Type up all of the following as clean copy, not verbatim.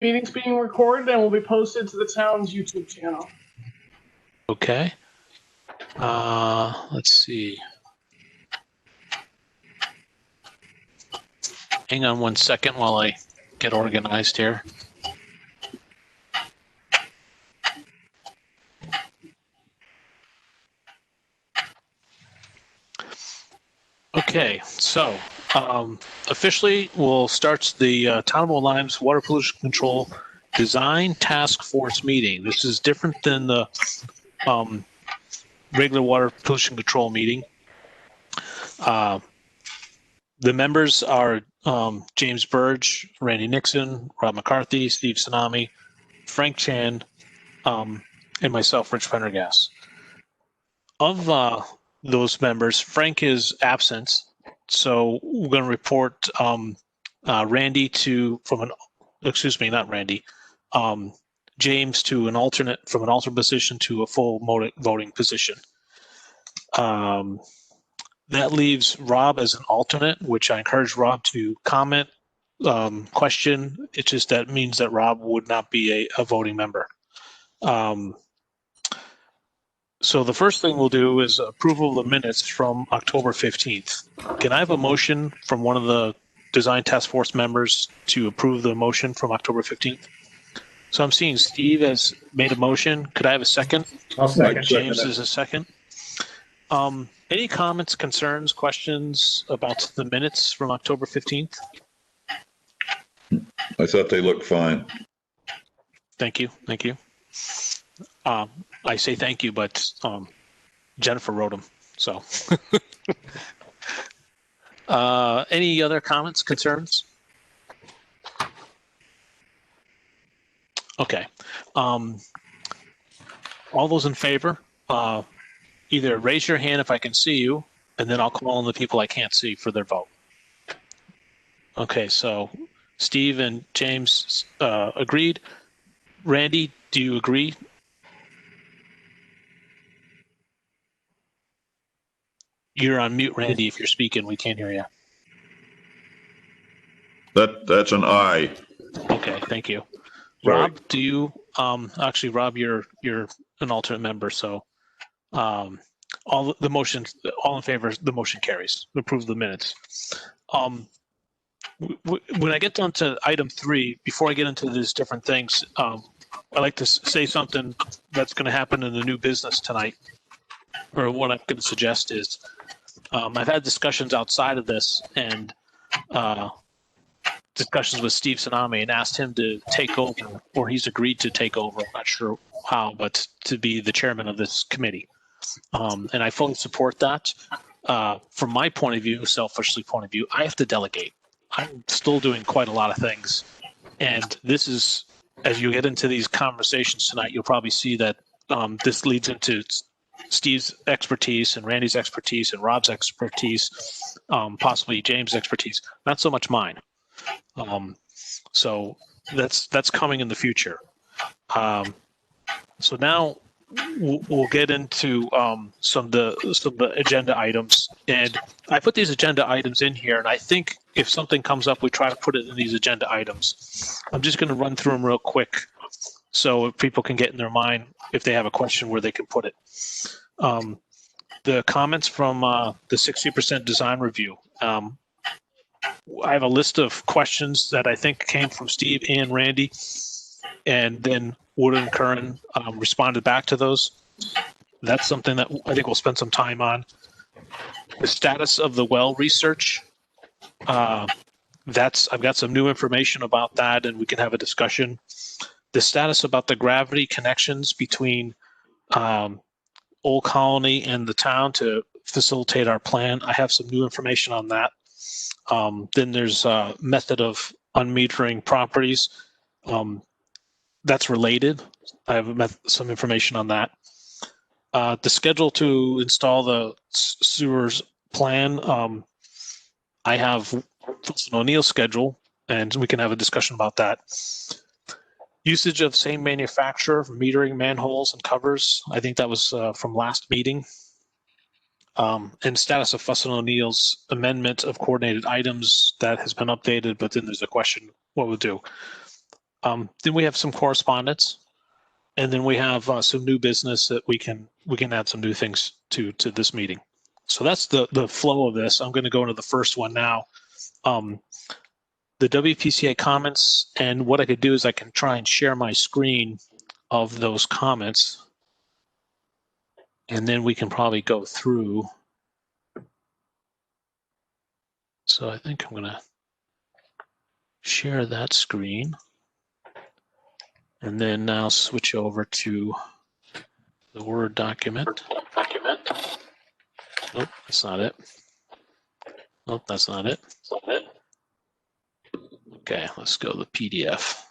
Meeting's being recorded and will be posted to the town's YouTube channel. Okay. Let's see. Hang on 1 second while I get organized here. Okay, so officially we'll start the Town of Old Lyme's Water Pollution Control Design Task Force meeting. This is different than the regular water pollution control meeting. The members are James Burge, Randy Nixon, Rob McCarthy, Steve Tsunami, Frank Chan, and myself, Rich Pendergast. Of those members, Frank is absent, so we're going to report Randy James to an alternate, from an alternate position to a full voting position. That leaves Rob as an alternate, which I encourage Rob to comment, question. It's just that means that Rob would not be a voting member. So the first thing we'll do is approval of the minutes from October 15th. Can I have a motion from one of the Design Task Force members to approve the motion from October 15th? So I'm seeing Steve has made a motion. Could I have a second? I'll second. James is a second. Any comments, concerns, questions about the minutes from October 15th? I thought they looked fine. Thank you. Thank you. I say thank you, but Jennifer wrote them. So any other comments, concerns? Okay. All those in favor, either raise your hand if I can see you, and then I'll call on the people I can't see for their vote. Okay, so Steve and James agreed. Randy, do you agree? You're on mute, Randy. If you're speaking, we can't hear you. That's an aye. Okay, thank you. Sorry. Rob, do you? Actually, Rob, you're an alternate member, so all in favor. The motion carries. Approve the minutes. When I get down to item 3, before I get into these different things, I'd like to say something that's going to happen in the new business tonight. Or what I'm going to suggest is, I've had discussions outside of this and discussions with Steve Tsunami and asked him to take over, or he's agreed to take over. I'm not sure how, but to be the chairman of this committee. And I fully support that. From my point of view, selfishly point of view, I have to delegate. I'm still doing quite a lot of things. And this is, as you get into these conversations tonight, you'll probably see that this leads into Steve's expertise and Randy's expertise and Rob's expertise, possibly James' expertise, not so much mine. So that's coming in the future. So now we'll get into some of the agenda items, and I put these agenda items in here, and I think if something comes up, we try to put it in these agenda items. I'm just going to run through them real quick, so if people can get in their mind if they have a question where they can put it. The comments from the 60% design review. I have a list of questions that I think came from Steve and Randy, and then Wood and Curran responded back to those. That's something that I think we'll spend some time on. The status of the well research. I've got some new information about that, and we can have a discussion. The status about the gravity connections between Old Colony and the town to facilitate our plan. I have some new information on that. Then there's a method of unmetering properties. That's related. I have some information on that. The schedule to install the sewers plan. I have O'Neill's schedule, and we can have a discussion about that. Usage of same manufacturer for metering manholes and covers. I think that was from last meeting. And status of Fuss and O'Neill's amendment of coordinated items that has been updated, but then there's a question what we'll do. Then we have some correspondence, and then we have some new business that we can add some new things to this meeting. So that's the flow of this. I'm going to go into the first one now. The WPCA comments, and what I could do is I can try and share my screen of those comments, and then we can probably go through. So I think I'm going to share that screen, and then I'll switch over to the Word document. Nope, that's not it. Nope, that's not it. Okay, let's go to the PDF.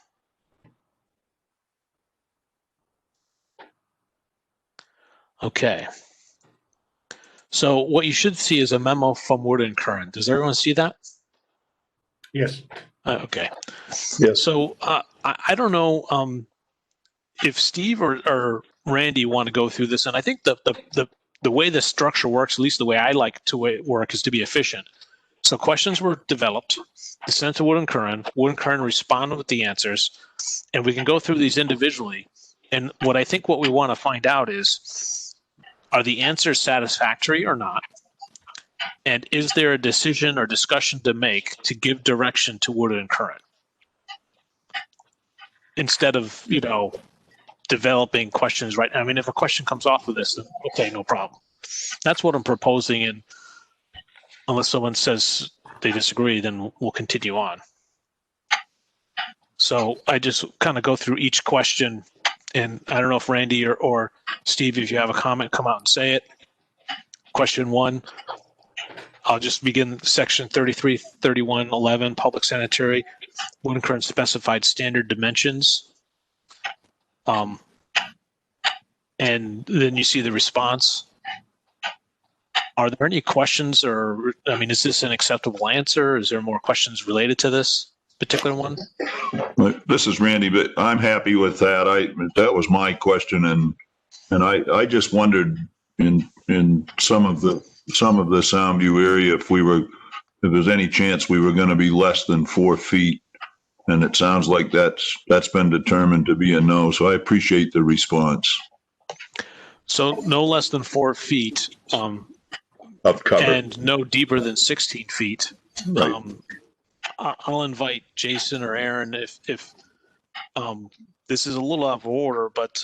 Okay. So what you should see is a memo from Wood and Curran. Does everyone see that? Yes. Okay. Yes. So I don't know if Steve or Randy want to go through this, and I think the way the structure works, at least the way I like to work, is to be efficient. So questions were developed, sent to Wood and Curran. Wood and Curran responded with the answers, and we can go through these individually. And what we want to find out is, are the answers satisfactory or not? And is there a decision or discussion to make to give direction to Wood and Curran? Instead of, developing questions, right? I mean, if a question comes off of this, then okay, no problem. That's what I'm proposing, and unless someone says they disagree, then we'll continue on. So I just kind of go through each question, and I don't know if Randy or Steve, if you have a comment, come out and say it. Question 1, I'll just begin section 333111, public sanitary, Wood and Curran specified standard dimensions. And then you see the response. Are there any questions, or, is this an acceptable answer? Is there more questions related to this particular one? This is Randy, but I'm happy with that. That was my question, and I just wondered in some of the Soundview area if there's any chance we were going to be less than 4 feet, and it sounds like that's been determined to be a no. So I appreciate the response. So no less than 4 feet. Of cover. And no deeper than 16 feet. Right. I'll invite Jason or Aaron if this is a little out of order, but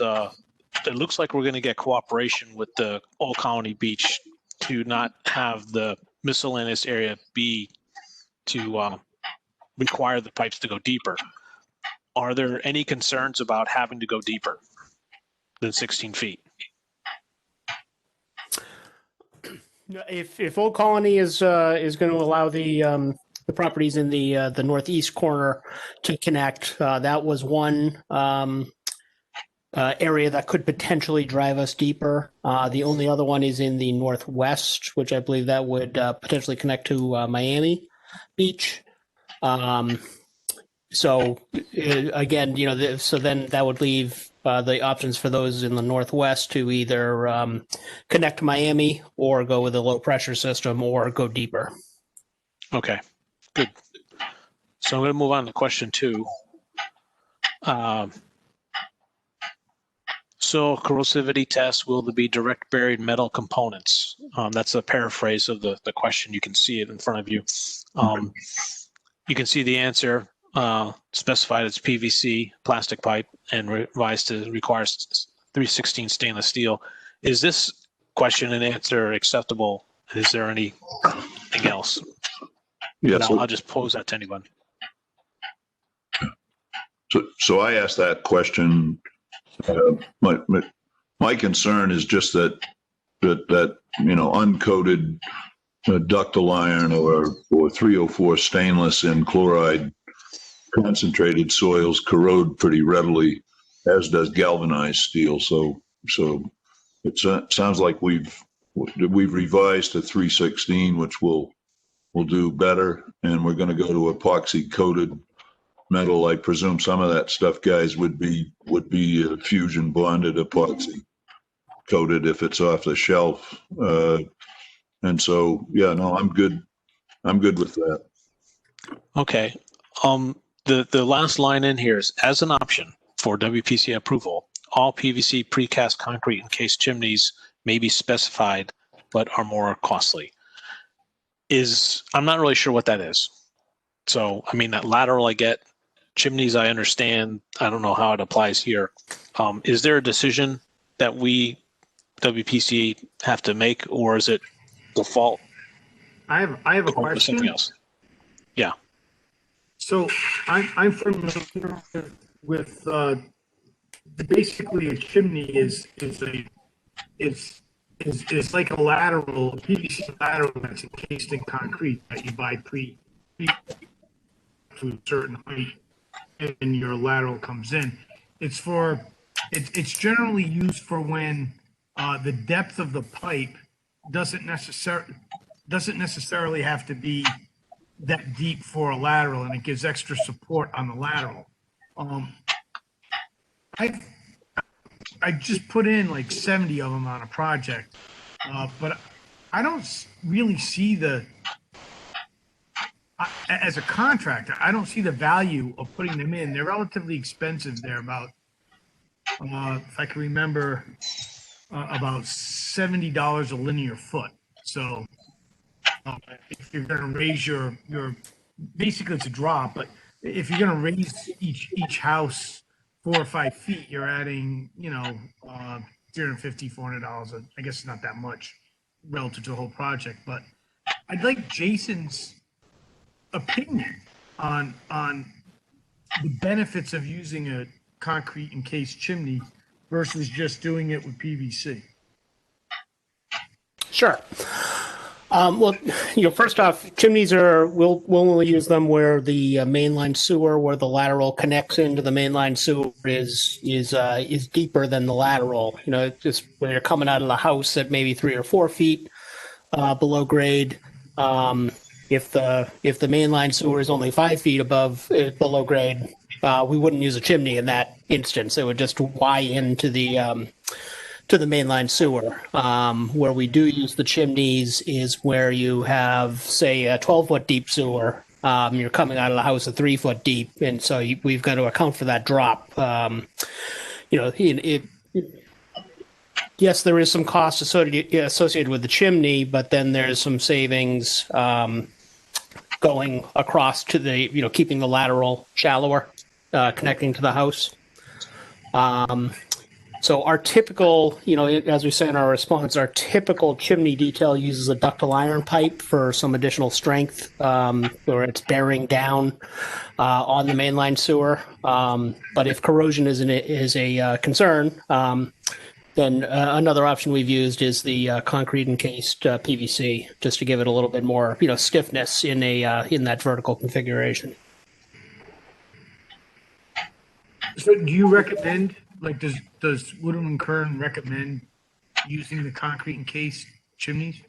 it looks like we're going to get cooperation with the Old Colony Beach to not have the miscellaneous area be to require the pipes to go deeper. Are there any concerns about having to go deeper than 16 feet? If Old Colony is going to allow the properties in the northeast corner to connect, that was one area that could potentially drive us deeper. The only other one is in the northwest, which I believe that would potentially connect to Miami Beach. So again, so then that would leave the options for those in the northwest to either connect to Miami or go with a low pressure system or go deeper. Okay, good. So I'm going to move on to question 2. So corrosivity test, will there be direct buried metal components? That's a paraphrase of the question. You can see it in front of you. You can see the answer. Specified as PVC plastic pipe and revised to requires 316 stainless steel. Is this question and answer acceptable? Is there anything else? Yes. I'll just pose that to anyone. So I asked that question. My concern is just that uncoated ductile iron or 304 stainless in chloride concentrated soils corrode pretty readily, as does galvanized steel. So it sounds like we've revised to 316, which will do better, and we're going to go to epoxy coated metal. I presume some of that stuff, guys, would be fusion bonded epoxy coated if it's off the shelf. And so, yeah, no, I'm good with that. Okay. the last line in here is, as an option for WPCA approval, all PVC precast concrete encased chimneys may be specified, but are more costly. I'm not really sure what that is. So, I mean, that lateral I get, chimneys I understand. I don't know how it applies here. Is there a decision that we, WPCA, have to make, or is it default? I have a Or question. something else? Yeah. So I'm familiar with basically a chimney is like a lateral, a PVC lateral that's encased in concrete that you buy pre to a certain height, and your lateral comes in. It's generally used for when the depth of the pipe doesn't necessarily have to be that deep for a lateral, and it gives extra support on the lateral. I just put in like 70 of them on a project, but I don't really see as a contractor, I don't see the value of putting them in. They're relatively expensive. They're about, if I can remember, about $70 a linear foot. So if you're going to raise your basically it's a drop, but if you're going to raise each house 4 or 5 feet, you're adding, $350, $400. I guess it's not that much relative to the whole project, but I'd like Jason's opinion on the benefits of using a concrete encased chimney versus just doing it with PVC. Sure. Well, first off, chimneys we'll only use them where the mainline sewer, where the lateral connects into the mainline sewer is deeper than the lateral. Just when you're coming out of the house at maybe 3 or 4 feet below grade. If the mainline sewer is only 5 feet below grade, we wouldn't use a chimney in that instance. It would just Y into the mainline sewer. Where we do use the chimneys is where you have, say, a 12-foot deep sewer. You're coming out of the house at 3 foot deep, and so we've got to account for that drop. Yes, there is some cost associated with the chimney, but then there's some savings going across to the, keeping the lateral shallower, connecting to the house. So our typical, as we say in our response, our typical chimney detail uses a ductile iron pipe for some additional strength, where it's bearing down on the mainline sewer. But if corrosion is a concern, then another option we've used is the concrete encased PVC, just to give it a little bit more, stiffness in that vertical configuration. So do you recommend, does Woodham and Kern recommend using the concrete encased chimneys?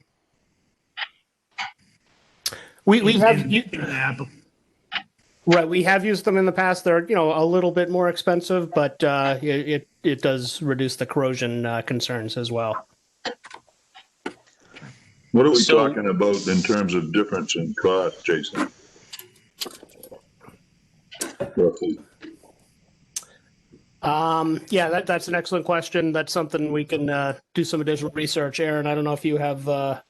We have right. We have used them in the past. They're a little bit more expensive, but it does reduce the corrosion concerns as well. What are we talking about in terms of difference in cost, Jason? Roughly. Yeah, that's an excellent question. That's something we can do some additional research. Aaron, I don't know if you have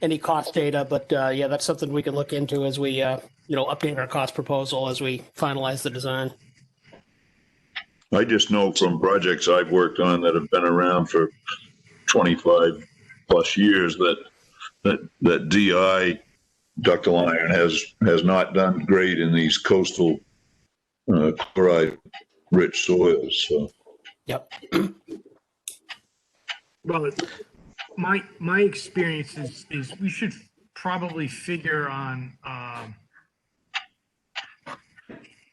any cost data, but yeah, that's something we can look into as we update our cost proposal as we finalize the design. I just know from projects I've worked on that have been around for 25 plus years that DI ductile iron has not done great in these coastal chloride rich soils. So. Yep. Well, my experience is we should probably figure on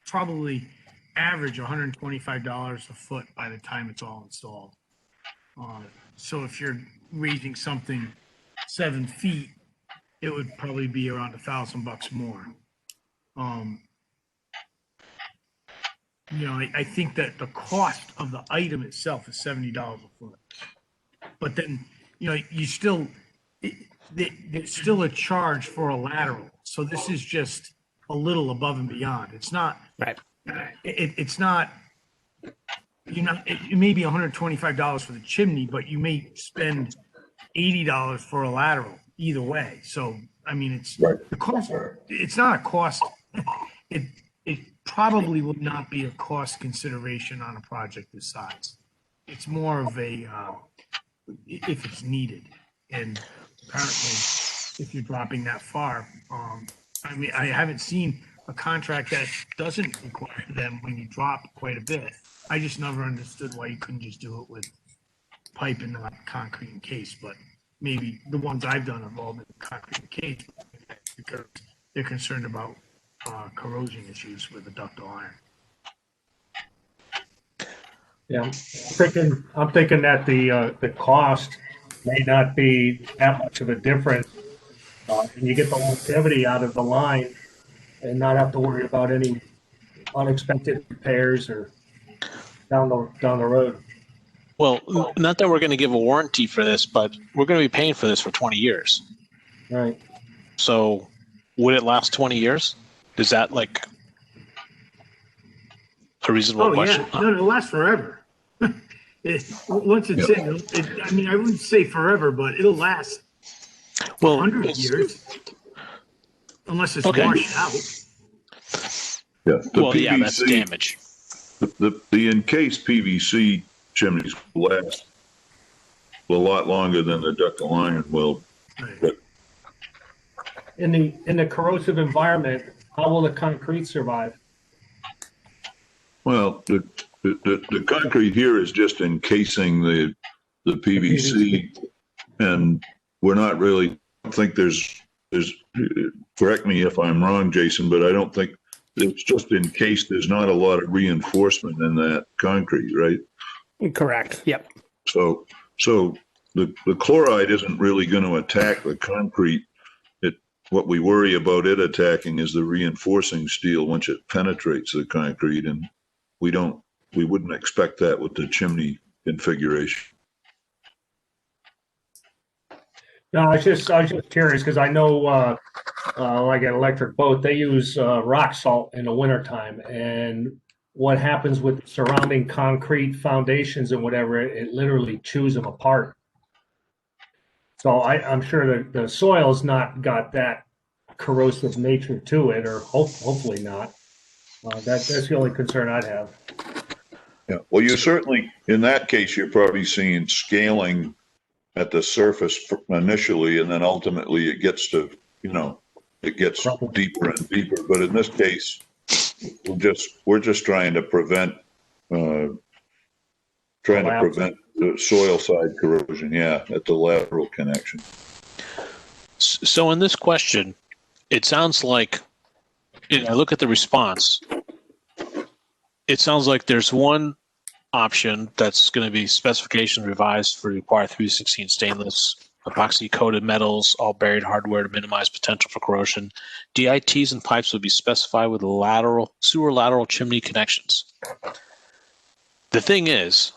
probably average $125 a foot by the time it's all installed. So if you're raising something 7 feet, it would probably be around $1,000 more. I think that the cost of the item itself is $70 a foot, but then there's still a charge for a lateral. So this is just a little above and beyond. It's not, Right. it's not, it may be $125 for the chimney, but you may spend $80 for a lateral either way. So, I mean, it's the cost, it's not a cost. It probably will not be a cost consideration on a project this size. It's more of a, if it's needed. And apparently, if you're dropping that far, I mean, I haven't seen a contract that doesn't require them when you drop quite a bit. I just never understood why you couldn't just do it with pipe and not concrete encased, but maybe the ones I've done have all been concrete encased because they're concerned about corrosion issues with the ductile iron. Yeah, I'm thinking that the cost may not be that much of a difference. And you get the longevity out of the line and not have to worry about any unexpected repairs or down the road. Well, not that we're going to give a warranty for this, but we're going to be paying for this for 20 years. Right. So would it last 20 years? Is that like a reasonable question? Yeah, no, it'll last forever. Once it's in, I mean, I wouldn't say forever, but it'll last 100 years, unless it's washed out. Yeah. Yeah, that's damage. The encased PVC chimneys will last a lot longer than the ductile iron will. But In the corrosive environment, how will the concrete survive? well, the concrete here is just encasing the PVC, and we're not really. I don't think there's. Correct me if I'm wrong, Jason, but I don't think it's just encased. There's not a lot of reinforcement in that concrete, right? Correct. Yep. So the chloride isn't really going to attack the concrete. What we worry about it attacking is the reinforcing steel once it penetrates the concrete, and we wouldn't expect that with the chimney configuration. No, I was just curious because I know, like an electric boat, they use rock salt in the wintertime, and what happens with surrounding concrete foundations and whatever, it literally chews them apart. So I'm sure that the soil's not got that corrosive nature to it, or hopefully not. That's the only concern I'd have. Yeah. Well, you certainly, in that case, you're probably seeing scaling at the surface initially, and then ultimately it gets to, it gets deeper and deeper. But in this case, we're just trying to prevent the soil side corrosion. Yeah, at the lateral connection. So in this question, it sounds like, I look at the response, it sounds like there's one option that's going to be specification revised for require 316 stainless, epoxy coated metals, all buried hardware to minimize potential for corrosion. DITs and pipes would be specified with sewer lateral chimney connections. The thing is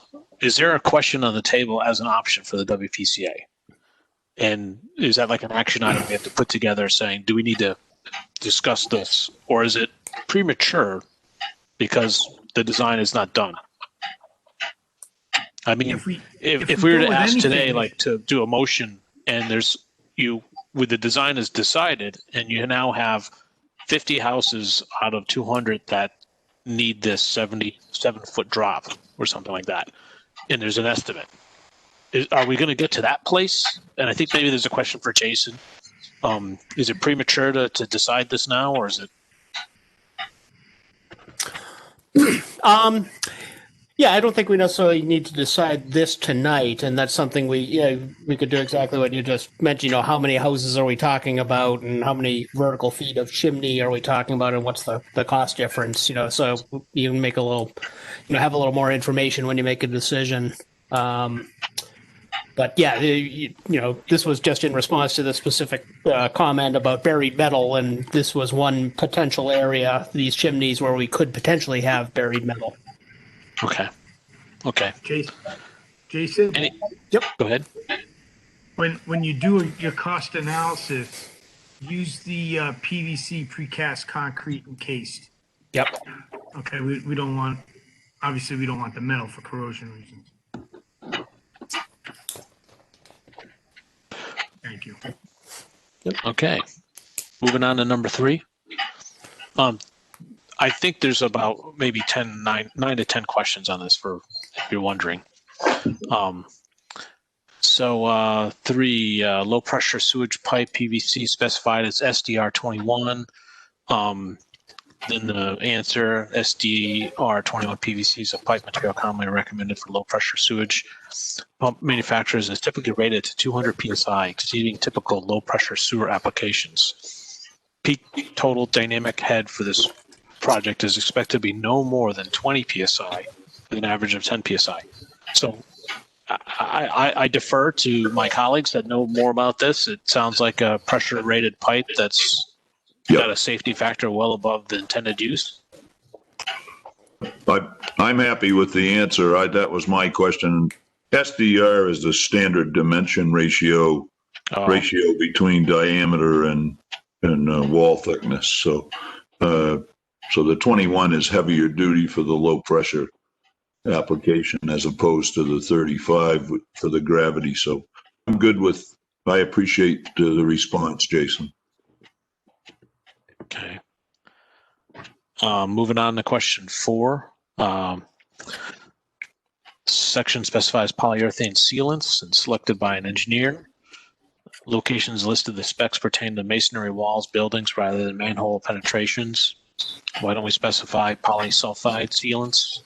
there a question on the table as an option for the WPCA? And is that like an action item we have to put together saying, do we need to discuss this? Or is it premature because the design is not done? I mean, if we were to ask today, like to do a motion and with the design is decided and you now have 50 houses out of 200 that need this 77-foot drop or something like that, and there's an estimate. Are we going to get to that place? And I think maybe there's a question for Jason. Is it premature to decide this now, or is it? Yeah, I don't think we necessarily need to decide this tonight, and that's something we could do exactly what you just mentioned. How many houses are we talking about, and how many vertical feet of chimney are we talking about, and what's the cost difference? So you can make a little, have a little more information when you make a decision. But yeah, this was just in response to the specific comment about buried metal, and this was one potential area, these chimneys, where we could potentially have buried metal. Okay. Jason? Yep. Go ahead. When you do your cost analysis, Use the PVC precast concrete encased. Yep. Okay, we don't want, obviously, we don't want the metal for corrosion reasons. Thank you. Okay. Moving on to number 3. I think there's about maybe 9 to 10 questions on this for if you're wondering. So 3, low pressure sewage pipe PVC specified as SDR 21. Then the answer, SDR 21 PVC is a pipe material commonly recommended for low pressure sewage pump manufacturers is typically rated to 200 psi, exceeding typical low pressure sewer applications. Peak total dynamic head for this project is expected to be no more than 20 psi with an average of 10 psi. So I defer to my colleagues that know more about this. It sounds like a pressure rated pipe that's got a safety factor well above the intended use. I'm happy with the answer. That was my question. SDR is the standard dimension ratio between diameter and wall thickness. So the 21 is heavier duty for the low pressure application as opposed to the 35 for the gravity. So I'm good with. I appreciate the response, Jason. Okay. Moving on to question 4. Section specifies polyurethane sealants and selected by an engineer. Locations listed the specs pertain to masonry walls, buildings rather than manhole penetrations. Why don't we specify polysulfide sealants?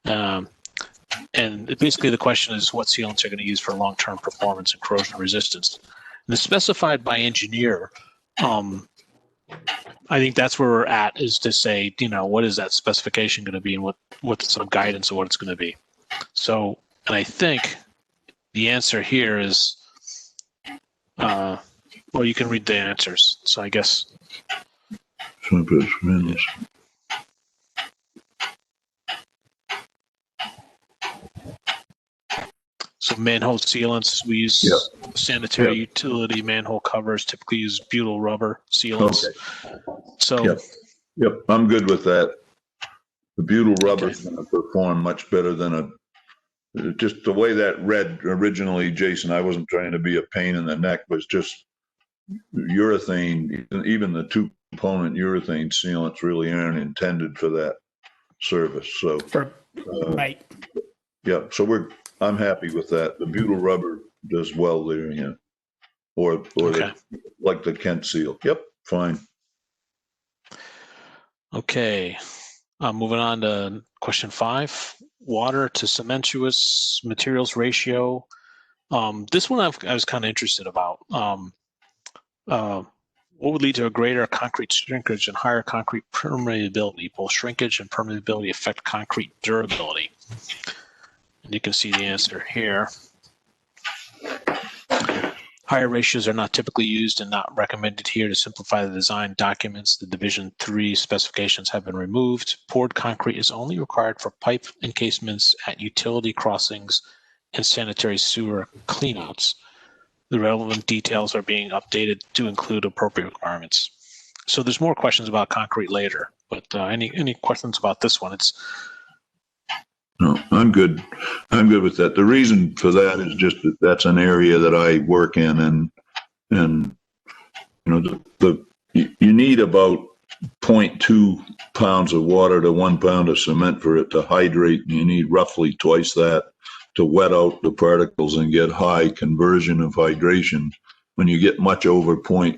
And basically the question is what sealants are going to use for long-term performance and corrosion resistance. And the specified by engineer, I think that's where we're at, is to say, what is that specification going to be and what's some guidance of what it's going to be. So, and I think the answer here is, well, you can read the answers. So I guess. So manhole sealants, we use sanitary utility manhole covers, typically use butyl rubber sealants. Okay. So, yep, I'm good with that. The butyl rubber is going to perform much better than just the way that read originally, Jason. I wasn't trying to be a pain in the neck, but it's just urethane, even the 2-component urethane sealants really aren't intended for that service. So, right. Yeah, so I'm happy with that. The butyl rubber does well there, yeah. Or like the Kent seal. Yep, fine. Okay. Moving on to question 5. Water to cementous materials ratio. This one I was kind of interested about. What would lead to a greater concrete shrinkage and higher concrete permeability? Both shrinkage and permeability affect concrete durability. And you can see the answer here. Higher ratios are not typically used and not recommended here. To simplify the design documents, the Division 3 specifications have been removed. Poured concrete is only required for pipe encasements at utility crossings and sanitary sewer cleanouts. The relevant details are being updated to include appropriate requirements. So there's more questions about concrete later, but any questions about this one? No, I'm good. I'm good with that. The reason for that is just that that's an area that I work in, and you need about 0.2 pounds of water to 1 pound of cement for it to hydrate, and you need roughly twice that to wet out the particles and get high conversion of hydration. When you get much over 4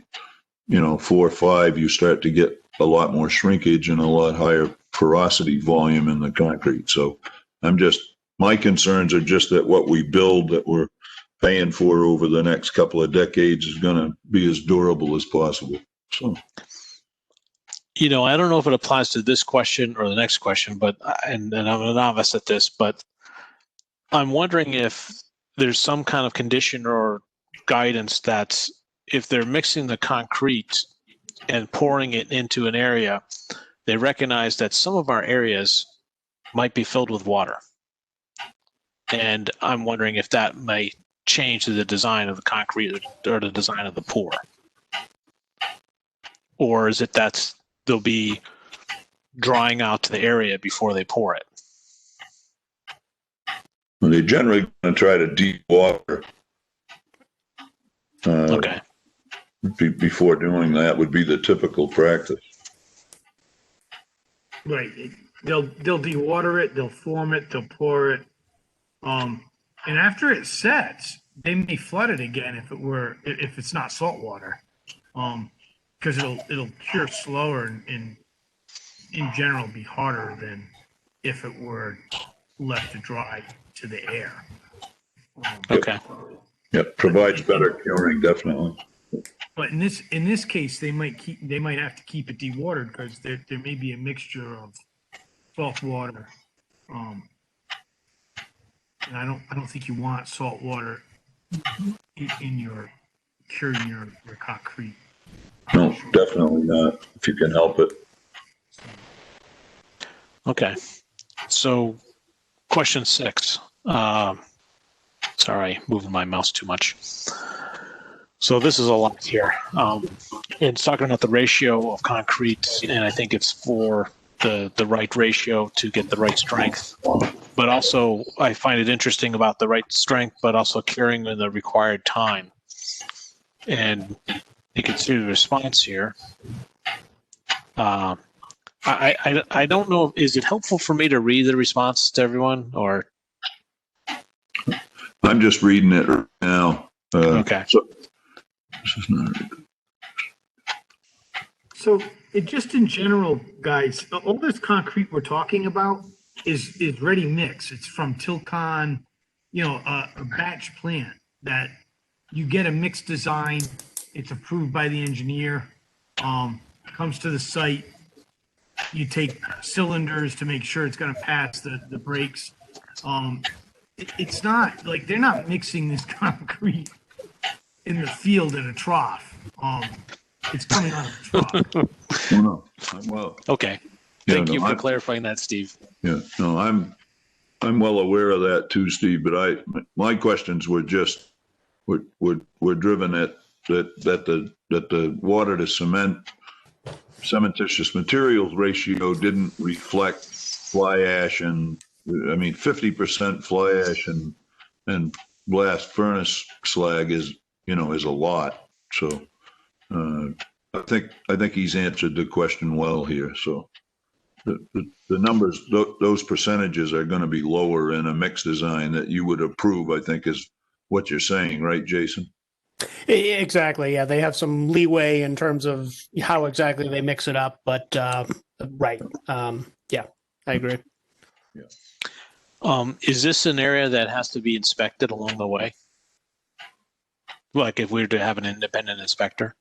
or 5, you start to get a lot more shrinkage and a lot higher porosity volume in the concrete. So my concerns are just that what we build that we're paying for over the next couple of decades is going to be as durable as possible. So, I don't know if it applies to this question or the next question, but and I'm a novice at this, but I'm wondering if there's some kind of condition or guidance that if they're mixing the concrete and pouring it into an area, they recognize that some of our areas might be filled with water. And I'm wondering if that might change the design of the concrete or the design of the pour. or is it that they'll be drying out to the area before they pour it? Well, they're generally going to try to de-water. Okay. Before doing that would be the typical practice. Right. They'll de-water it, they'll form it, they'll pour it. And after it sets, they may flood it again if it's not salt water. Because it'll cure slower and in general be harder than if it were left to dry to the air. Okay. Yep, provides better curing, definitely. But in this case, they might have to keep it dewatered because there may be a mixture of salt water, and I don't think you want salt water in your curing your concrete. No, definitely not. If you can help it. Okay. So, question 6. Sorry, moving my mouse too much. So this is a lot here. It's talking about the ratio of concrete, and I think it's for the right ratio to get the right strength. But also, I find it interesting about the right strength, but also curing in the required time. And you can see the response here. I don't know. Is it helpful for me to read the response to everyone, or? I'm just reading it right now. Okay. So, this is not. So it just in general, guys, all this concrete we're talking about is ready mix. It's from Tilcon, a batch plant that you get a mixed design. It's approved by the engineer. Comes to the site. You take cylinders to make sure it's going to pass the brakes. It's not like they're not mixing this concrete in the field in a trough. It's coming out of a truck. Oh, no. Well, Okay. Thank you for clarifying that, Steve. Yeah, no, I'm well aware of that too, Steve. But my questions were just were driven at that the water to cement cementitious materials ratio didn't reflect fly ash and 50% fly ash and blast furnace slag is a lot. So I think he's answered the question well here. So the numbers, those percentages are going to be lower in a mixed design that you would approve, I think is what you're saying, right, Jason? Exactly. Yeah, they have some leeway in terms of how exactly they mix it up, but right. Yeah, I agree. Yeah. Is this an area that has to be inspected along the way? Like if we were to have an independent inspector?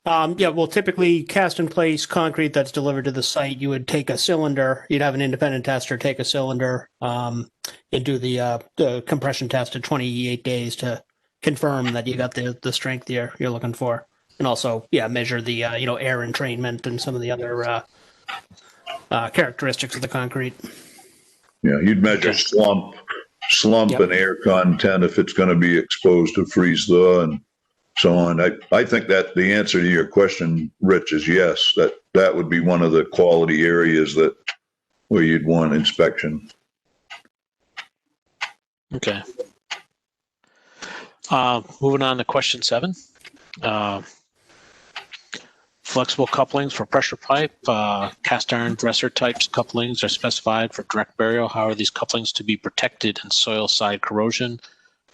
Yeah, well, typically cast in place concrete that's delivered to the site, you would take a cylinder, you'd have an independent tester take a cylinder and do the compression test at 28 days to confirm that you got the strength you're looking for. And also, measure the, air entrainment and some of the other characteristics of the concrete. Yeah, you'd measure slump Yep. and air content if it's going to be exposed to freeze thaw and so on. I think that the answer to your question, Rich, is yes. That would be one of the quality areas where you'd want inspection. Okay. Moving on to question 7. Flexible couplings for pressure pipe, cast iron dresser types couplings are specified for direct burial. How are these couplings to be protected in soil side corrosion?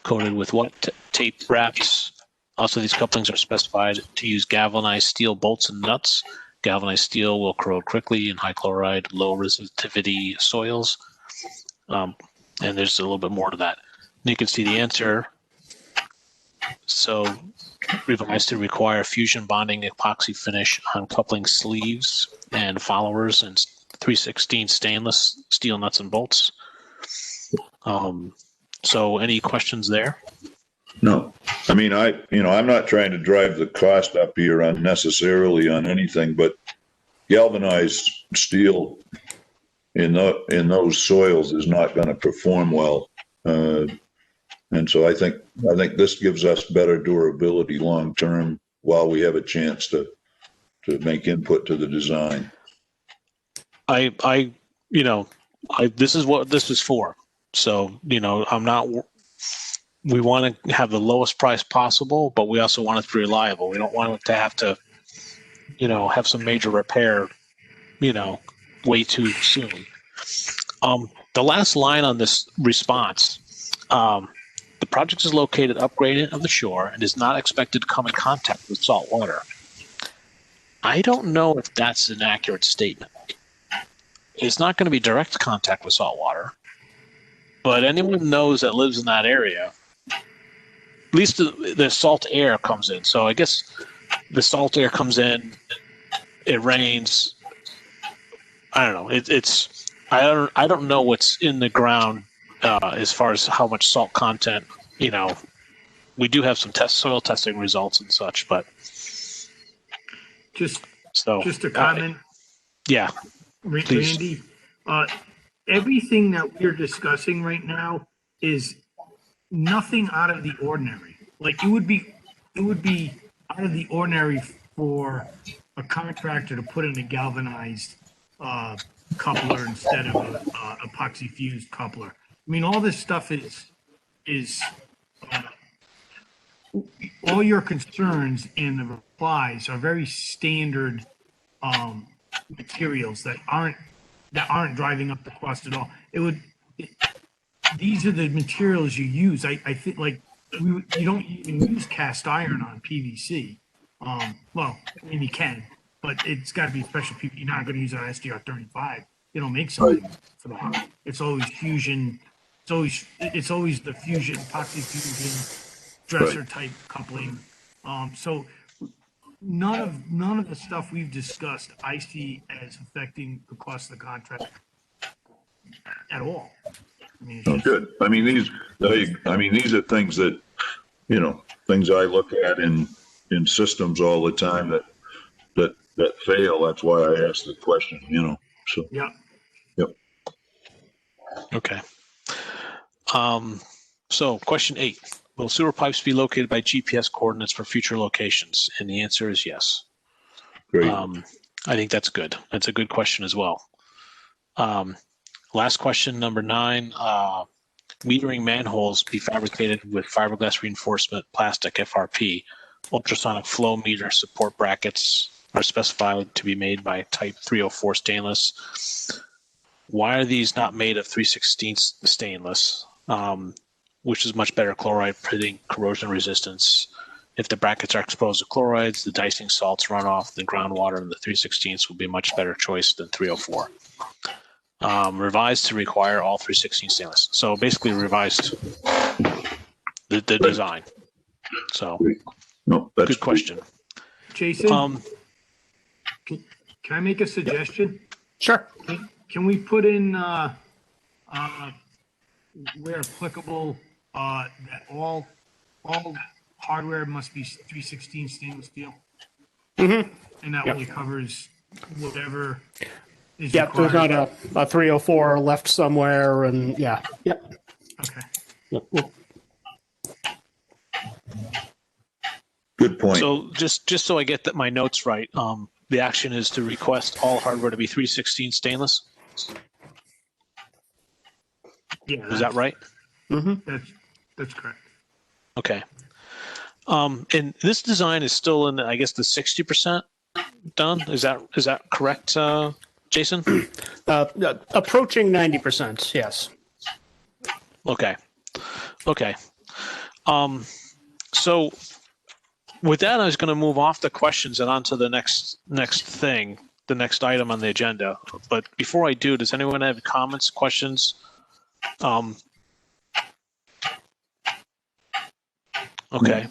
Coated with what tape wraps? Also, these couplings are specified to use galvanized steel bolts and nuts. Galvanized steel will corrode quickly in high chloride, low resistivity soils. And there's a little bit more to that. And you can see the answer. So, revised to require fusion bonding epoxy finish on coupling sleeves and followers and 316 stainless steel nuts and bolts. So, any questions there? No, I'm not trying to drive the cost up here unnecessarily on anything, but galvanized steel in those soils is not going to perform well. And so I think this gives us better durability long term while we have a chance to make input to the design. This is what this is for. So, we want to have the lowest price possible, but we also want it to be reliable. We don't want it to have to, have some major repair, way too soon. The last line on this response, the project is located upgradient of the shore and is not expected to come in contact with salt water. I don't know if that's an accurate statement. It's not going to be direct contact with salt water, but anyone knows that lives in that area, at least the salt air comes in. So I guess the salt air comes in, it rains. I don't know. I don't know what's in the ground as far as how much salt content. We do have some soil testing results and such, but just a comment. Yeah, please. Randy, everything that we're discussing right now is nothing out of the ordinary. Like it would be out of the ordinary for a contractor to put in a galvanized coupler instead of a epoxy fused coupler. I mean, all this stuff is all your concerns in the replies are very standard materials that aren't driving up the cost at all. These are the materials you use. I think like you don't even use cast iron on PVC. Well, I mean you can, but it's got to be special PVC. You're not going to use an SDR35. You don't make something for that. It's always fusion. It's always the fusion, epoxy fusion, dresser type coupling. So none of the stuff we've discussed I see as affecting the cost of the contract at all. I mean, Good. I mean, these are things that, things I look at in systems all the time that fail. That's why I asked the question, so. Yeah. Yep. Okay. So question 8, will sewer pipes be located by GPS coordinates for future locations? And the answer is yes. Great. I think that's good. That's a good question as well. Last question, number 9, metering manholes be fabricated with fiberglass reinforcement plastic FRP. Ultrasonic flow meter support brackets are specified to be made by type 304 stainless. Why are these not made of 3/16 stainless, which is much better chloride pitting corrosion resistance? If the brackets are exposed to chlorides, the dicing salts run off the groundwater, and the 3/16 will be a much better choice than 304. Revised to require all 3/16 stainless. So basically revised the design. So No, that's good question. Jason, can I make a suggestion? Sure. Can we put in where applicable that all hardware must be 3/16 stainless steel? Mm-hmm. And that only covers whatever is Yeah, required. there's not a 304 left somewhere, and yeah. Yep. Okay. Yep. good point. So just so I get my notes right, the action is to request all hardware to be 3/16 stainless. Yeah. Is that right? Mm-hmm. That's correct. Okay. And this design is still in, I guess, the 60% done. Is that correct, Jason? Approaching 90%. Yes. Okay. So with that, I was going to move off the questions and on to the next thing, the next item on the agenda. But before I do, does anyone have comments, questions? Okay.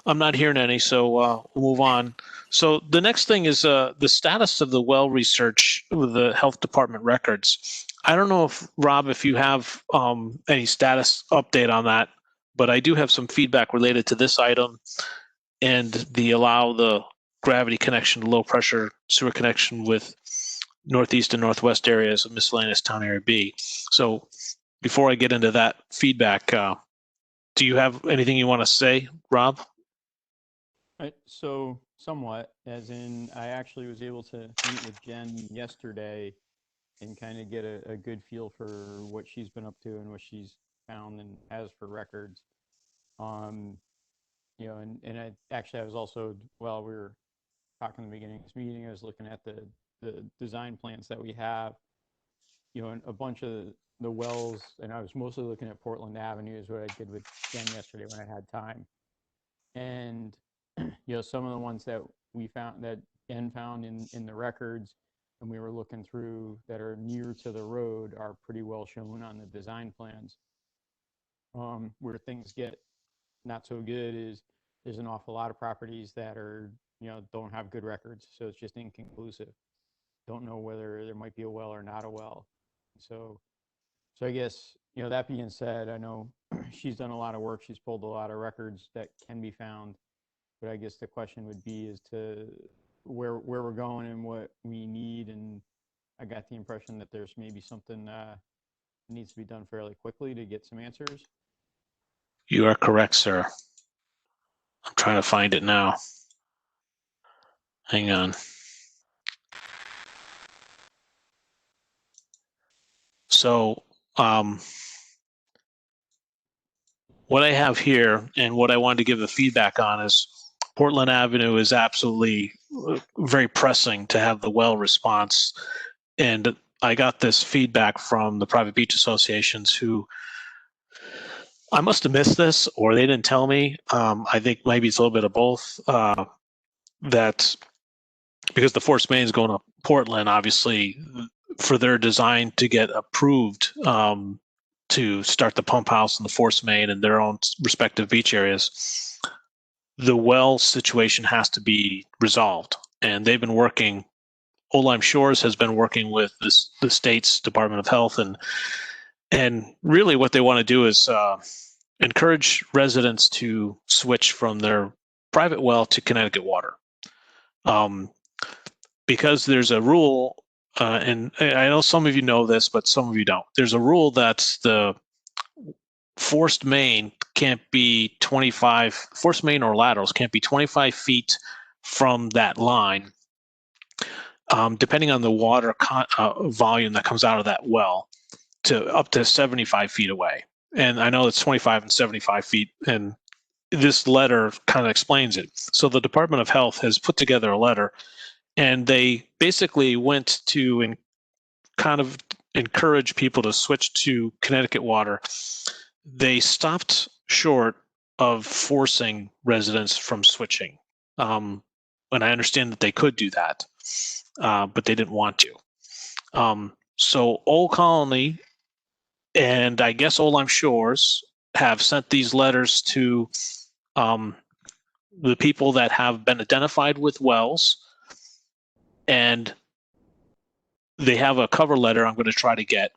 I'm not hearing any, so we'll move on. So the next thing is the status of the well research with the health department records. I don't know if, Rob, if you have any status update on that, but I do have some feedback related to this item and allow the gravity connection, low pressure sewer connection with northeast and northwest areas of miscellaneous town area B. So before I get into that feedback, do you have anything you want to say, Rob? Right, so somewhat, as in, I actually was able to meet with Jen yesterday and kind of get a good feel for what she's been up to and what she's found and has for records. You know, and I was also, while we were talking in the beginning of this meeting, I was looking at the design plans that we have, you know, and a bunch of the wells, and I was mostly looking at Portland Avenue is what I did with Jen yesterday when I had time. And, you know, some of the ones that we found, that Jen found in the records, and we were looking through that are near to the road are pretty well shown on the design plans. Where things get not so good is there's an awful lot of properties that are, you know, don't have good records. So it's just inconclusive. Don't know whether there might be a well or not a well. So I guess, you know, that being said, I know she's done a lot of work. She's pulled a lot of records that can be found. But I guess the question would be as to where we're going and what we need. And I got the impression that there's maybe something needs to be done fairly quickly to get some answers. You are correct, sir. I'm trying to find it now. Hang on. So, what I have here and what I wanted to give the feedback on is Portland Avenue is absolutely very pressing to have the well response. And I got this feedback from the private beach associations who, I must have missed this or they didn't tell me. I think maybe it's a little bit of both. That because the force main is going to Portland, obviously, for their design to get approved to start the pump house and the force main in their own respective beach areas, the well situation has to be resolved. And they've been working, Old Shores has been working with the state's Department of Health, and really what they want to do is encourage residents to switch from their private well to Connecticut water. Because there's a rule, and I know some of you know this, but some of you don't. There's a rule that the forced main can't be 25, forced main or laterals can't be 25 feet from that line, depending on the water volume that comes out of that well, to up to 75 feet away. And I know it's 25 and 75 feet, and this letter kind of explains it. So the Department of Health has put together a letter, and they basically went to kind of encourage people to switch to Connecticut water. They stopped short of forcing residents from switching. And I understand that they could do that, but they didn't want to. So Old Colony and I guess Old Shores have sent these letters to the people that have been identified with wells, and they have a cover letter I'm going to try to get.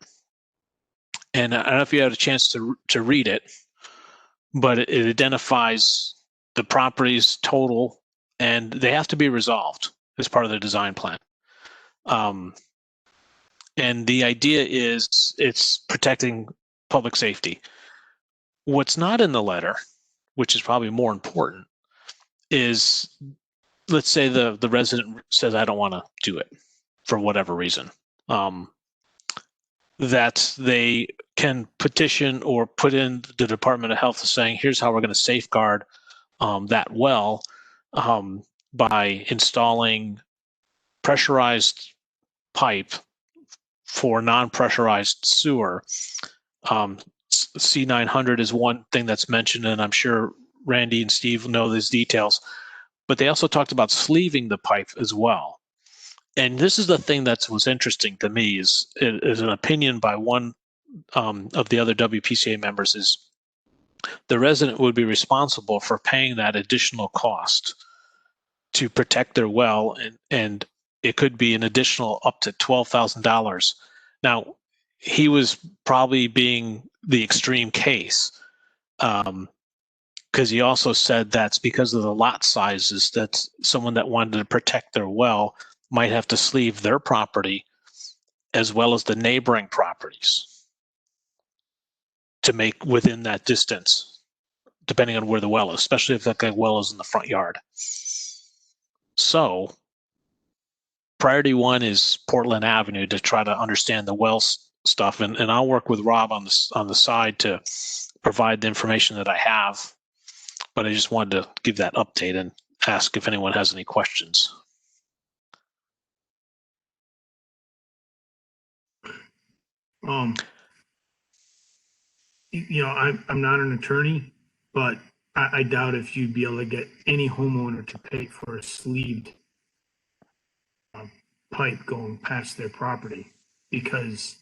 And I don't know if you had a chance to read it, but it identifies the properties total, and they have to be resolved as part of the design plan. And the idea is it's protecting public safety. What's not in the letter, which is probably more important, is let's say the resident says, I don't want to do it for whatever reason. That they can petition or put in the Department of Health saying, here's how we're going to safeguard that well by installing pressurized pipe for non-pressurized sewer. C900 is one thing that's mentioned, and I'm sure Randy and Steve know these details, but they also talked about sleeving the pipe as well. And this is the thing that was interesting to me is an opinion by one of the other WPCA members is the resident would be responsible for paying that additional cost to protect their well, and it could be an additional up to $12,000. Now, he was probably being the extreme case because he also said that's because of the lot sizes that someone that wanted to protect their well might have to sleeve their property as well as the neighboring properties to make within that distance. depending on where the well is, especially if that well is in the front yard. So priority one is Portland Avenue to try to understand the well stuff, and I'll work with Rob on the side to provide the information that I have. But I just wanted to give that update and ask if anyone has any questions. I'm not an attorney, but I doubt if you'd be able to get any homeowner to pay for a sleeved pipe going past their property, because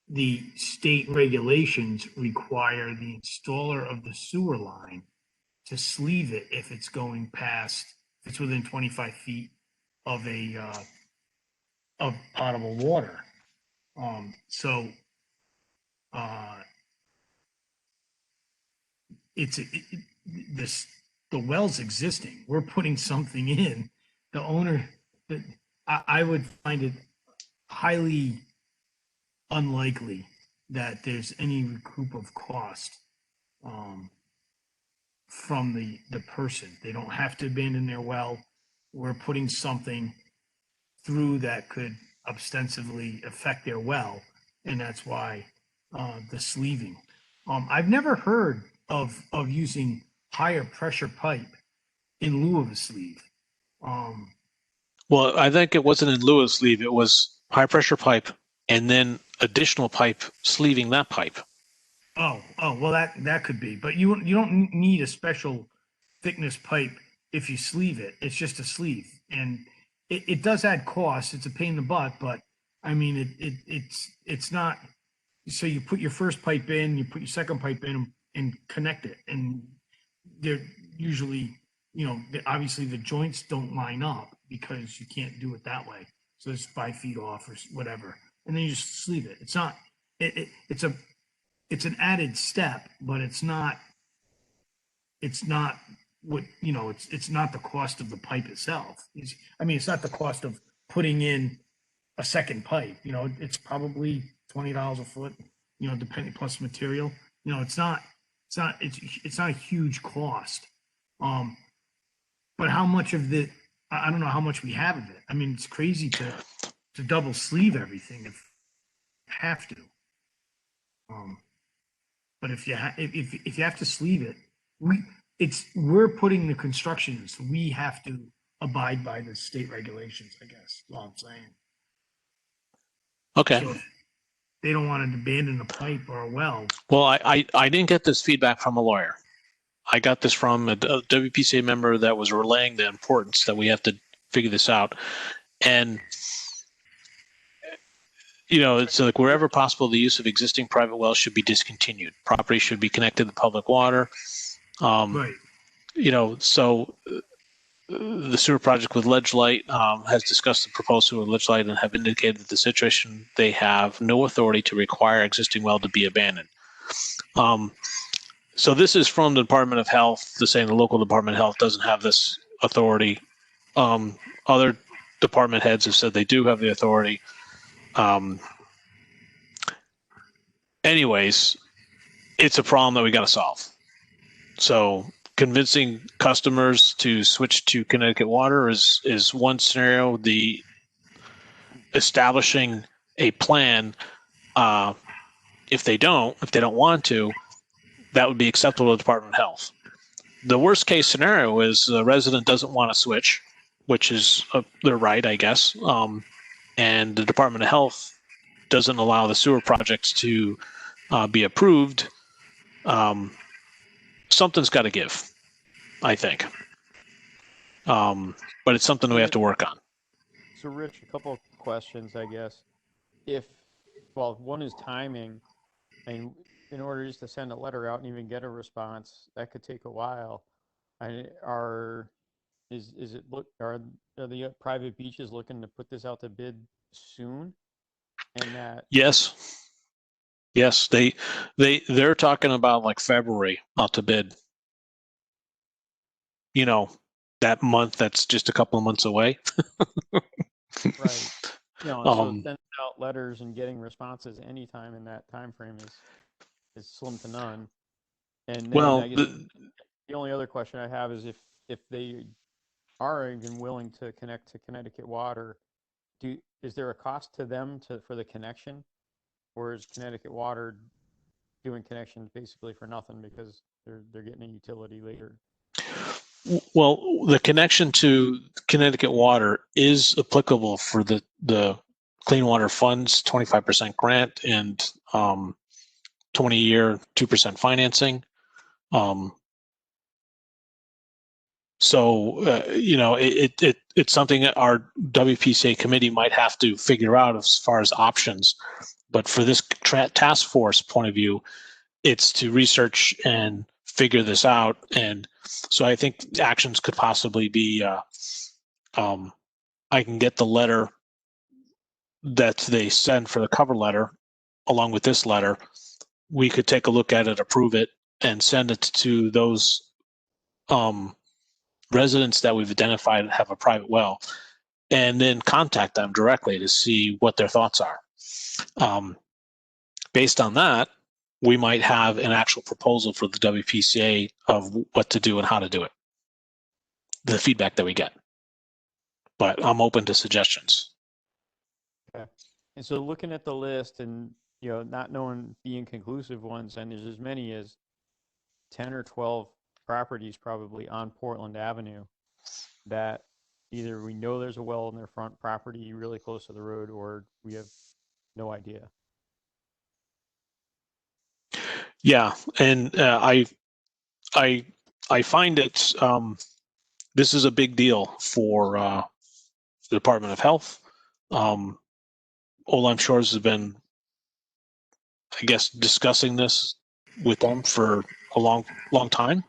the state regulations require the installer of the sewer line to sleeve it if it's going past, if it's within 25 feet of of potable water. So the well's existing. We're putting something in. The owner, I would find it highly unlikely that there's any recoup of cost from the person. They don't have to abandon their well. We're putting something through that could ostensibly affect their well, and that's why the sleeving. I've never heard of using higher pressure pipe in lieu of a sleeve. Well, I think it wasn't in lieu of sleeve. It was high pressure pipe and then additional pipe sleeving that pipe. Oh, well, that could be, but you don't need a special thickness pipe if you sleeve it. It's just a sleeve, and it does add cost. It's a pain in the butt, but I mean, it's not. So you put your first pipe in, you put your second pipe in, and connect it, and they're usually, obviously the joints don't line up because you can't do it that way. So it's 5 feet off or whatever, and then you just sleeve it. It's not. It's an added step, but it's not what, it's not the cost of the pipe itself. It's not the cost of putting in a second pipe. It's probably $20 a foot, depending, plus material. It's not a huge cost. But how much of I don't know how much we have of it. It's crazy to double sleeve everything if you have to. But if you have to sleeve it, we're putting the construction in, so we have to abide by the state regulations, I guess, is all I'm saying. Okay. So if they don't want to abandon a pipe or a well. Well, I didn't get this feedback from a lawyer. I got this from a WPCA member that was relaying the importance that we have to figure this out. And it's like wherever possible, the use of existing private wells should be discontinued. Property should be connected to public water. Right. So the sewer project with Ledge Light has discussed the proposed sewer with Ledge Light and have indicated that the situation they have no authority to require existing well to be abandoned. So this is from the Department of Health, saying the local Department of Health doesn't have this authority. Other department heads have said they do have the authority. Anyways, it's a problem that we got to solve. So convincing customers to switch to Connecticut water is one scenario. The establishing a plan, if they don't want to, that would be acceptable to the Department of Health. The worst case scenario is the resident doesn't want to switch, which is their right, I guess. And the Department of Health doesn't allow the sewer projects to be approved. Something's got to give, I think. But it's something we have to work on. So, Rich, a couple of questions, I guess. One is timing, and in order just to send a letter out and even get a response, that could take a while. Are the private beaches looking to put this out to bid soon? And that Yes, they're talking about like February out to bid. That month that's just a couple of months away. right. So sending out letters and getting responses anytime in that time frame is slim to none. And then Well, I guess the only other question I have is if they are even willing to connect to Connecticut Water, is there a cost to them for the connection, or is Connecticut Water doing connections basically for nothing because they're getting a utility later? well, the connection to Connecticut Water is applicable for the Clean Water Fund's 25% grant and 20-year 2% financing. So it's something that our WPCA committee might have to figure out as far as options. But for this task force point of view, it's to research and figure this out. And so I think actions could possibly be, I can get the letter that they send for the cover letter along with this letter. We could take a look at it, approve it, and send it to those residents that we've identified have a private well, and then contact them directly to see what their thoughts are. Based on that, we might have an actual proposal for the WPCA of what to do and how to do it, the feedback that we get. But I'm open to suggestions. Okay. And so looking at the list and, not knowing the inconclusive ones, and there's as many as 10 or 12 properties probably on Portland Avenue that either we know there's a well in their front property really close to the road, or we have no idea. Yeah, and I find it this is a big deal for the Department of Health. Old Lyme Shores has been, I guess, discussing this with them for a long time.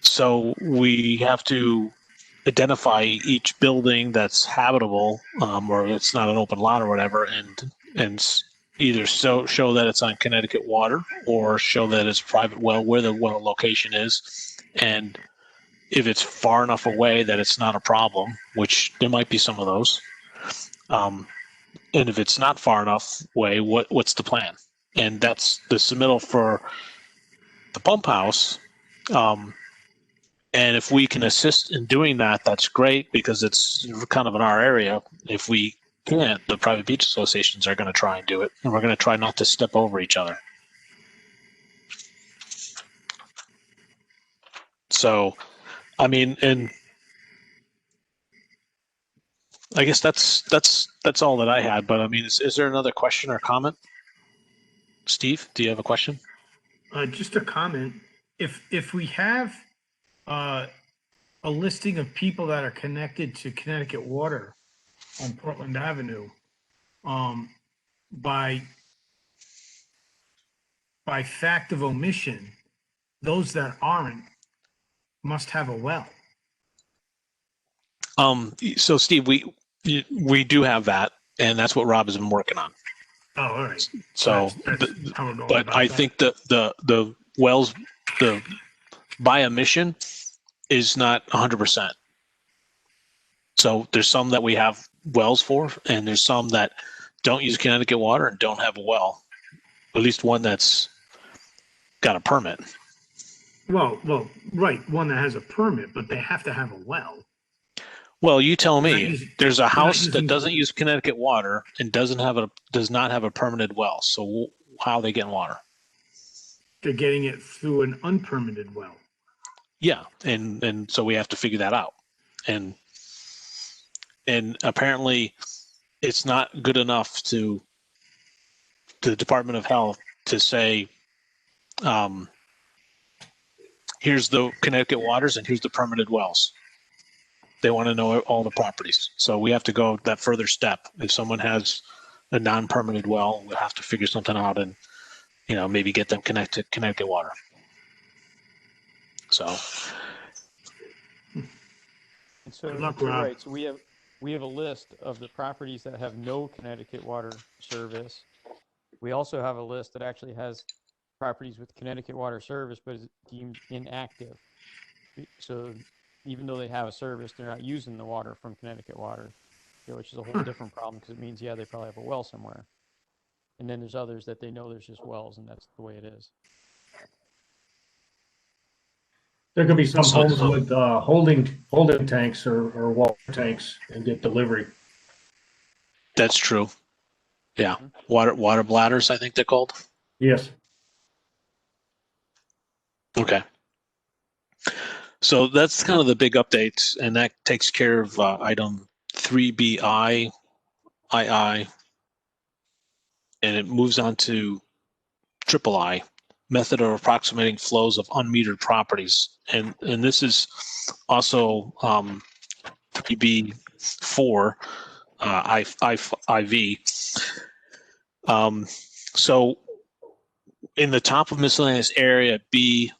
So we have to identify each building that's habitable, or it's not an open lot or whatever, and either show that it's on Connecticut Water or show that it's private well where the well location is, and if it's far enough away that it's not a problem, which there might be some of those, and if it's not far enough away, what's the plan? And that's the submittal for the pump house. And if we can assist in doing that, that's great because it's kind of in our area. If we can't, the private beach associations are going to try and do it, and we're going to try not to step over each other. So, I mean, and I guess that's all that I had. But I mean, is there another question or comment? Steve, do you have a question? Just a comment. If we have a listing of people that are connected to Connecticut Water on Portland Avenue, by fact of omission, those that aren't must have a well. So Steve, we do have that, and that's what Rob has been working on. Oh, all right. So, That's how we're going but about I that. think the wells, the by omission is not 100%. So there's some that we have wells for, and there's some that don't use Connecticut Water and don't have a well. At least one that's got a permit. Well, right. One that has a permit, but they have to have a well. Well, you tell They're not me. using- There's a they're not house using- that doesn't use Connecticut Water and does not have a permitted well. So how are they getting water? They're getting it through an unpermitted well. Yeah, and so we have to figure that out. And apparently it's not good enough to the Department of Health to say, here's the Connecticut waters and here's the permitted wells. They want to know all the properties. So we have to go that further step. If someone has a non-permitted well, we'll have to figure something out and, maybe get them connected to Connecticut Water. So. And so, Good luck, so Rob. right, so we have a list of the properties that have no Connecticut Water service. We also have a list that actually has properties with Connecticut Water service, but is deemed inactive. So even though they have a service, they're not using the water from Connecticut Water, which is a whole different problem because it means, they probably have a well somewhere. And then there's others that they know there's just wells, and that's the way it is. There could be some So- homes with holding tanks or water tanks and get delivery. That's true. Yeah. Water bladders, I think they're called. Yes. Okay. So that's kind of the big updates, and that takes care of item 3BI, II, and it moves on to triple I, method of approximating flows of unmetered properties. And this is also 3B4, IV. So in the top of miscellaneous area B,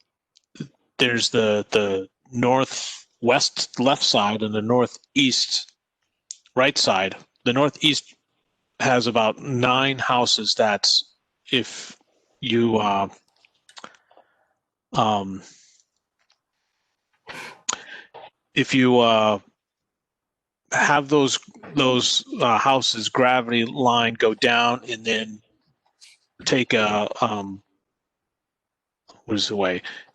there's the northwest left side and the northeast right side. The northeast has about 9 houses that if you have those houses gravity line go down and then take a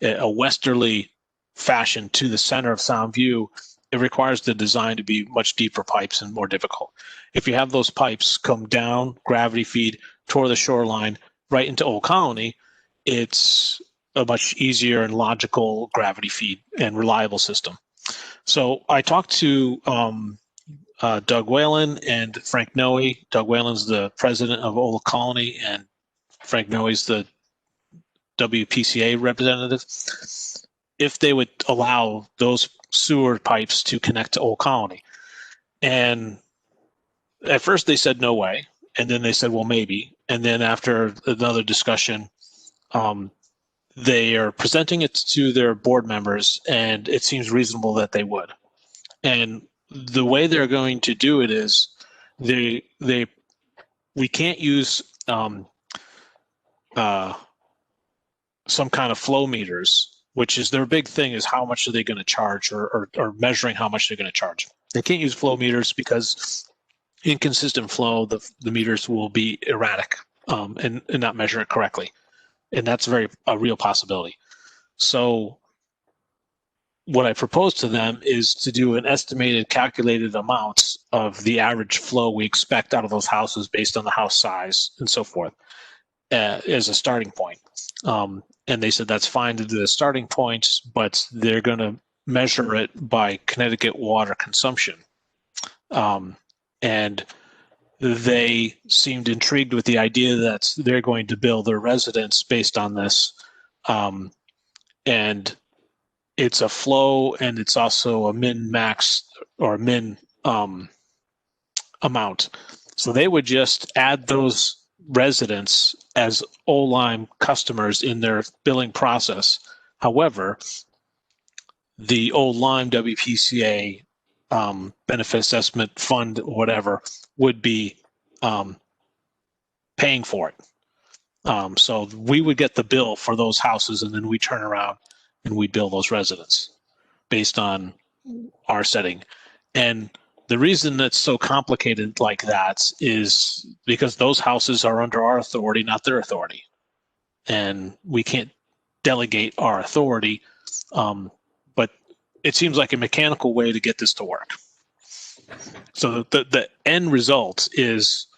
a westerly fashion to the center of Sound View, it requires the design to be much deeper pipes and more difficult. If you have those pipes come down, gravity feed toward the shoreline right into Old Colony, it's a much easier and logical gravity feed and reliable system. So I talked to Doug Whalen and Frank Noe. Doug Whalen's the president of Old Colony, and Frank Noe's the WPCA representative. If they would allow those sewer pipes to connect to Old Colony. And at first they said no way. And then they said, well, maybe. And then after another discussion, they are presenting it to their board members, and it seems reasonable that they would. And the way they're going to do it is we can't use some kind of flow meters, which is their big thing, is how much are they going to charge, or measuring how much they're going to charge. They can't use flow meters because inconsistent flow, the meters will be erratic and not measure it correctly. And that's a real possibility. So what I propose to them is to do an estimated calculated amount of the average flow we expect out of those houses based on the house size and so forth as a starting point. And they said that's fine to do the starting point, but they're going to measure it by Connecticut water consumption. And they seemed intrigued with the idea that they're going to bill their residents based on this. And it's a flow, and it's also a min-max or min amount. So they would just add those residents as Oline customers in their billing process. However, the Oline WPCA benefit assessment fund, whatever, would be paying for it. So we would get the bill for those houses, and then we turn around and we bill those residents based on our setting. And the reason that's so complicated like that is because those houses are under our authority, not their authority. And we can't delegate our authority, but it seems like a mechanical way to get this to work. So the end result is,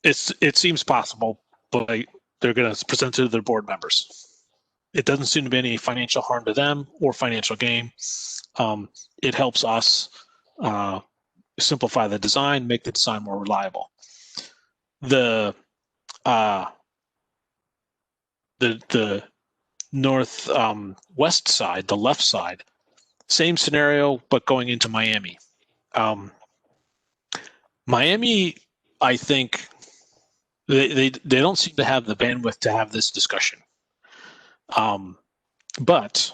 it seems possible, but they're going to present it to their board members. It doesn't seem to be any financial harm to them or financial gain. It helps us simplify the design, make the design more reliable. The north west side, the left side, same scenario, but going into Miami. Miami, I think they don't seem to have the bandwidth to have this discussion. But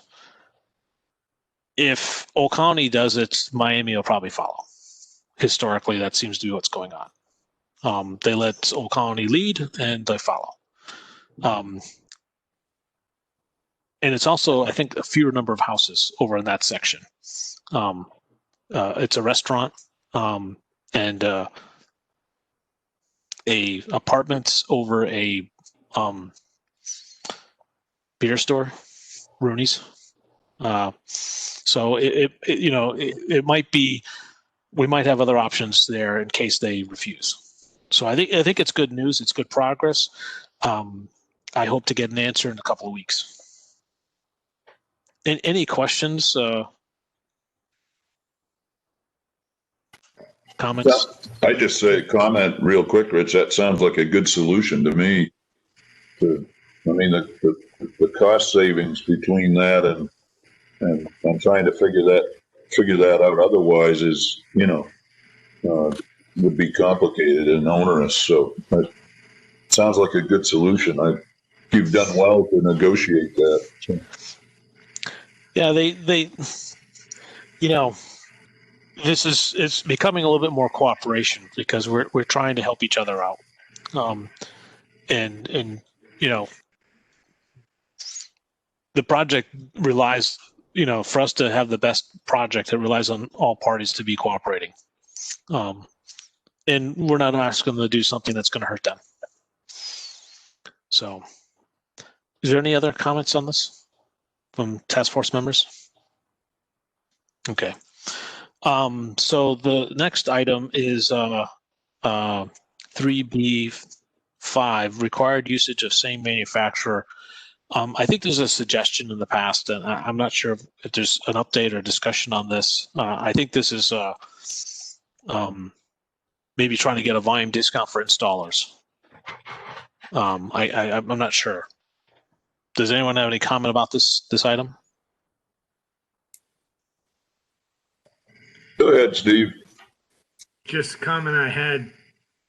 if Old Colony does it, Miami will probably follow. Historically, that seems to be what's going on. They let Old Colony lead, and they follow. And it's also, I think, a fewer number of houses over in that section. It's a restaurant and a apartments over a beer store, Rooney's. So it might be, we might have other options there in case they refuse. So I think it's good news. It's good progress. I hope to get an answer in a couple of weeks. Any questions? Comments? I just say comment real quick, Rich. That sounds like a good solution to me. The cost savings between that and trying to figure that out otherwise is, would be complicated and onerous. So it sounds like a good solution. You've done well to negotiate that. So. Yeah, it's becoming a little bit more cooperation because we're trying to help each other out. And the project relies, for us to have the best project, it relies on all parties to be cooperating. And we're not asking them to do something that's going to hurt them. So, is there any other comments on this from task force members? Okay. So the next item is 3B5, required usage of same manufacturer. I think there's a suggestion in the past, and I'm not sure if there's an update or discussion on this. I think this is maybe trying to get a volume discount for installers. I'm not sure. Does anyone have any comment about this item? Go ahead, Steve. Just a comment I had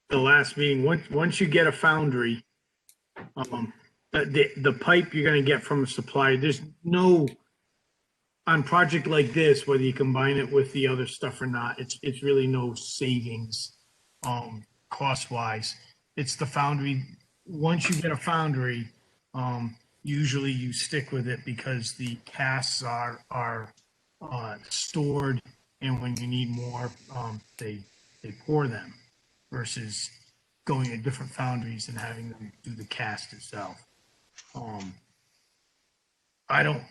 the last meeting. Once you get a foundry, the pipe you're going to get from a supplier, there's no, on project like this, whether you combine it with the other stuff or not, it's really no savings cost wise. It's the foundry. Once you get a foundry, usually you stick with it because the casts are stored, and when you need more, they pour them versus going to different foundries and having them do the cast itself. I don't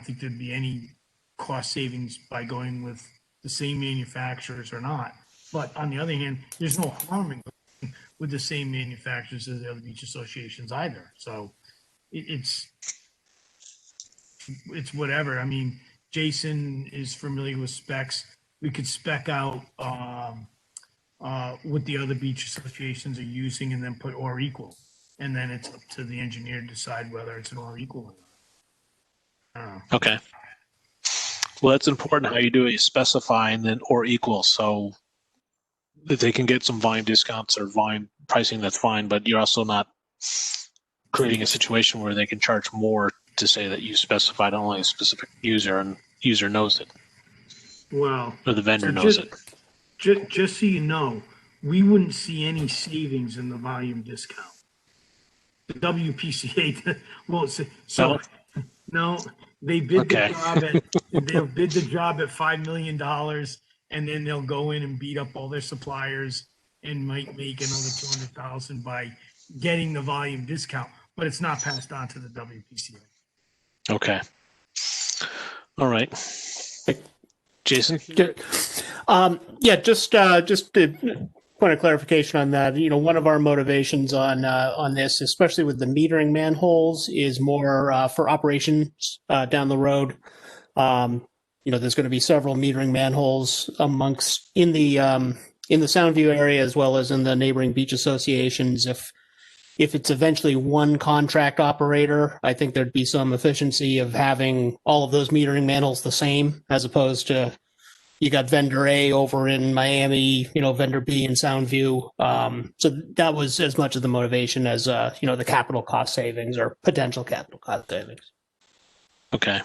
think there'd be any cost savings by going with the same manufacturers or not. But on the other hand, there's no harm in going with the same manufacturers as the other beach associations either. So it's whatever. I mean, Jason is familiar with specs. We could spec out what the other beach associations are using and then put or equal. And then it's up to the engineer to decide whether it's an or equal or not. Okay. Well, that's important how you do it. You specify and then or equal. So if they can get some volume discounts or volume pricing, that's fine. But you're also not creating a situation where they can charge more to say that you specified only a specific user and user knows it. Well, or the vendor knows it. Just so you know, we wouldn't see any savings in the volume discount. The WPCA won't say so. No, they bid the job they'll bid the job at $5 million, and then they'll go in and beat up all their suppliers and might make another 200,000 by getting the volume discount, but it's not passed on to the WPCA. Okay. All right. Jason? Yeah, just to point of clarification on that. One of our motivations on this, especially with the metering manholes, is more for operations down the road. There's going to be several metering manholes amongst in the Soundview area as well as in the neighboring beach associations. If it's eventually one contract operator, I think there'd be some efficiency of having all of those metering manholes the same, as opposed to you got vendor A over in Miami, vendor B in Soundview. So that was as much of the motivation as, the capital cost savings or potential capital cost savings. Okay.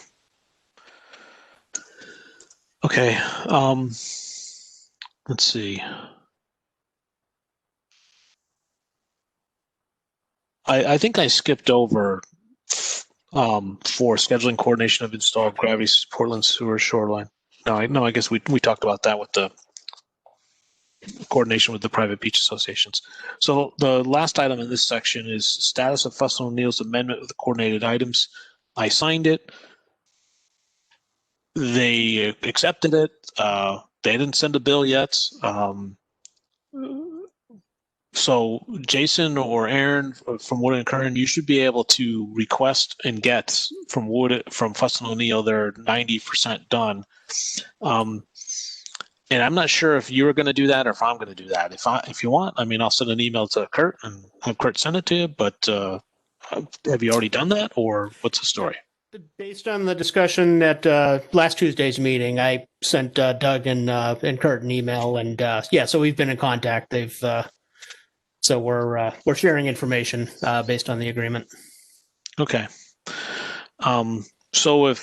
Okay. Let's see. I think I skipped over for scheduling coordination of installed gravity Portland sewer shoreline. No, I guess we talked about that with the coordination with the private beach associations. So the last item in this section is status of Fuss & O'Neill's amendment with the coordinated items. I signed it. they accepted it. They didn't send a bill yet. So Jason or Aaron from Wood and Curran, you should be able to request and get from Fuss and O'Neill. They're 90% done. And I'm not sure if you're going to do that or if I'm going to do that. If you want, I mean, I'll send an email to Kurt and have Kurt send it to you. But have you already done that, or what's the story? Based on the discussion at last Tuesday's meeting, I sent Doug and Kurt an email, and yeah, so we've been in contact. So we're sharing information based on the agreement. Okay. So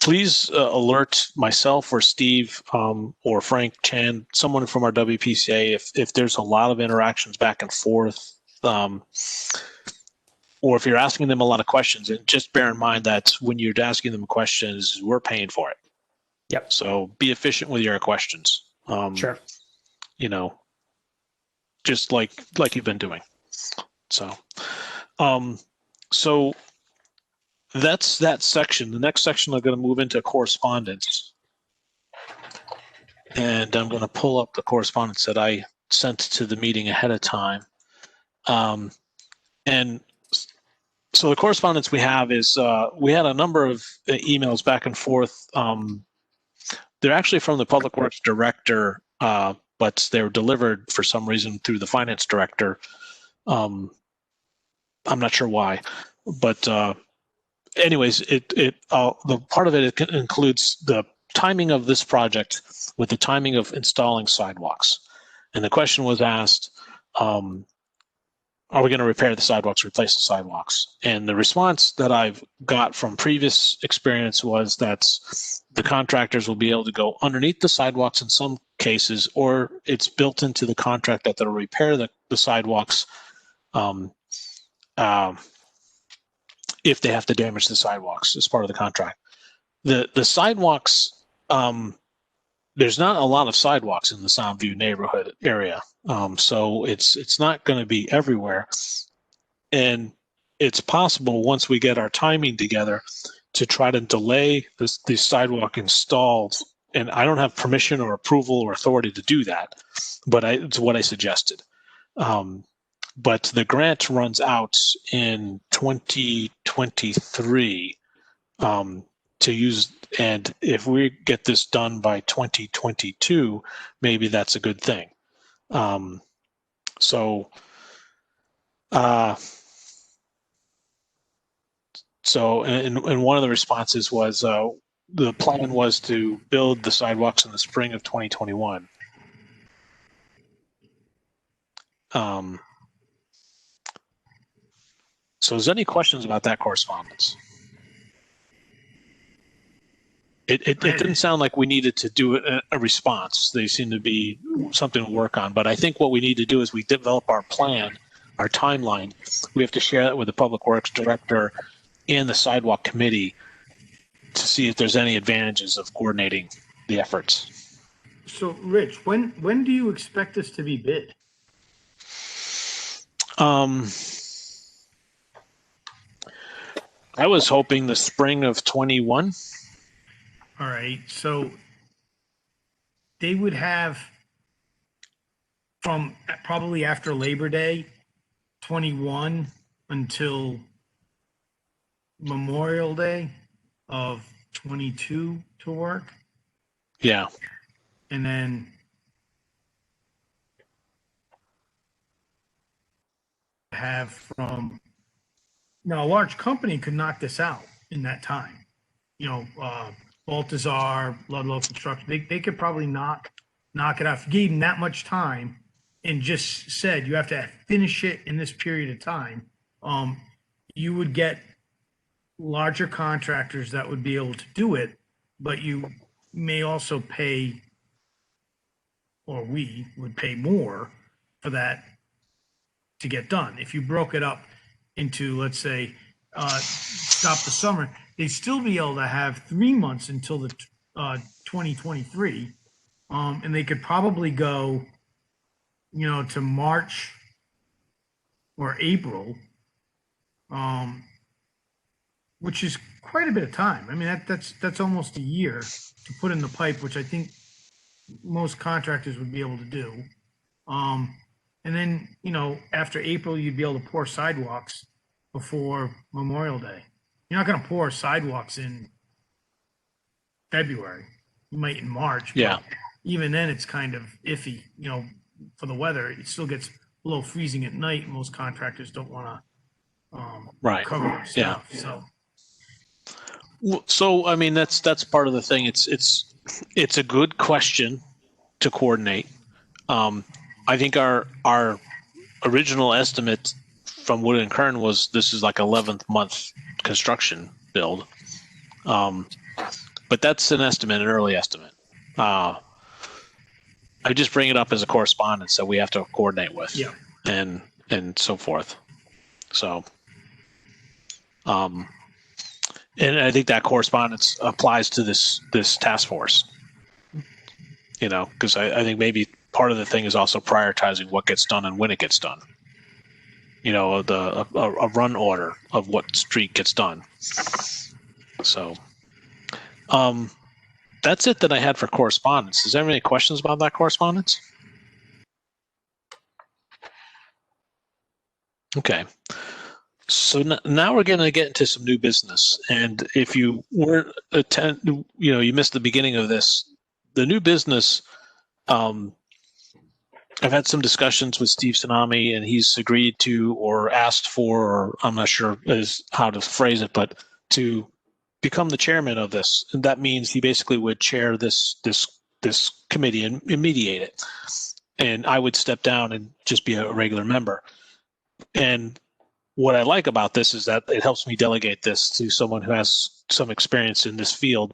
please alert myself or Steve or Frank Chan, someone from our WPCA, if there's a lot of interactions back and forth, or if you're asking them a lot of questions. And just bear in mind that when you're asking them questions, we're paying for it. Yep. So be efficient with your questions. Sure. Just like you've been doing. So that's that section. The next section, I'm going to move into correspondence. And I'm going to pull up the correspondence that I sent to the meeting ahead of time. And so the correspondence we have is, we had a number of emails back and forth. They're actually from the Public Works Director, but they were delivered for some reason through the Finance Director. I'm not sure why, but anyways, the part of it includes the timing of this project with the timing of installing sidewalks. And the question was asked, are we going to repair the sidewalks, replace the sidewalks? And the response that I've got from previous experience was that the contractors will be able to go underneath the sidewalks in some cases, or it's built into the contract that they'll repair the sidewalks if they have to damage the sidewalks as part of the contract. The sidewalks, there's not a lot of sidewalks in the Soundview neighborhood area. So it's not going to be everywhere. And it's possible once we get our timing together to try to delay the sidewalk installed. And I don't have permission or approval or authority to do that, but it's what I suggested. But the grant runs out in 2023 to use, and if we get this done by 2022, maybe that's a good thing. So one of the responses was the plan was to build the sidewalks in the spring of 2021. So is there any questions about that correspondence? It didn't sound like we needed to do a response. They seem to be something to work on. But I think what we need to do is we develop our plan, our timeline. We have to share that with the Public Works Director and the Sidewalk Committee to see if there's any advantages of coordinating the efforts. So, Rich, when do you expect this to be bid? I was hoping the spring of 21. All right, so they would have from probably after Labor Day, 21 until Memorial Day of 22 to work. Yeah. And then have from, a large company could knock this out in that time. Baltazar, Ludlow Construction, they could probably knock it out. If you gave them that much time and just said you have to finish it in this period of time, you would get larger contractors that would be able to do it, but you may also pay, or we would pay more for that to get done. If you broke it up into, let's say, stop the summer, they'd still be able to have 3 months until the 2023, and they could probably go, to March or April, which is quite a bit of time. I mean, that's almost a year to put in the pipe, which I think most contractors would be able to do. And then, after April, you'd be able to pour sidewalks before Memorial Day. You're not going to pour sidewalks in February. You might in March. Yeah. But even then, it's kind of iffy, for the weather. It still gets below freezing at night. Most contractors don't want to Right. cover their stuff. So. So, I mean, that's part of the thing. It's a good question to coordinate. I think our original estimate from Wood and Kern was this is like 11th month construction build. But that's an estimate, an early estimate. I just bring it up as a correspondence that we have to coordinate with. Yeah. And so forth. So, and I think that correspondence applies to this task force. Because I think maybe part of the thing is also prioritizing what gets done and when it gets done. A run order of what street gets done. So, that's it that I had for correspondence. Does anyone have any questions about that correspondence? Okay. So now we're going to get into some new business. And if you weren't you missed the beginning of this. The new business, I've had some discussions with Steve Tsunami, and he's agreed to or asked for, or I'm not sure is how to phrase it, but to become the chairman of this. And that means he basically would chair this committee and mediate it. And I would step down and just be a regular member. And what I like about this is that it helps me delegate this to someone who has some experience in this field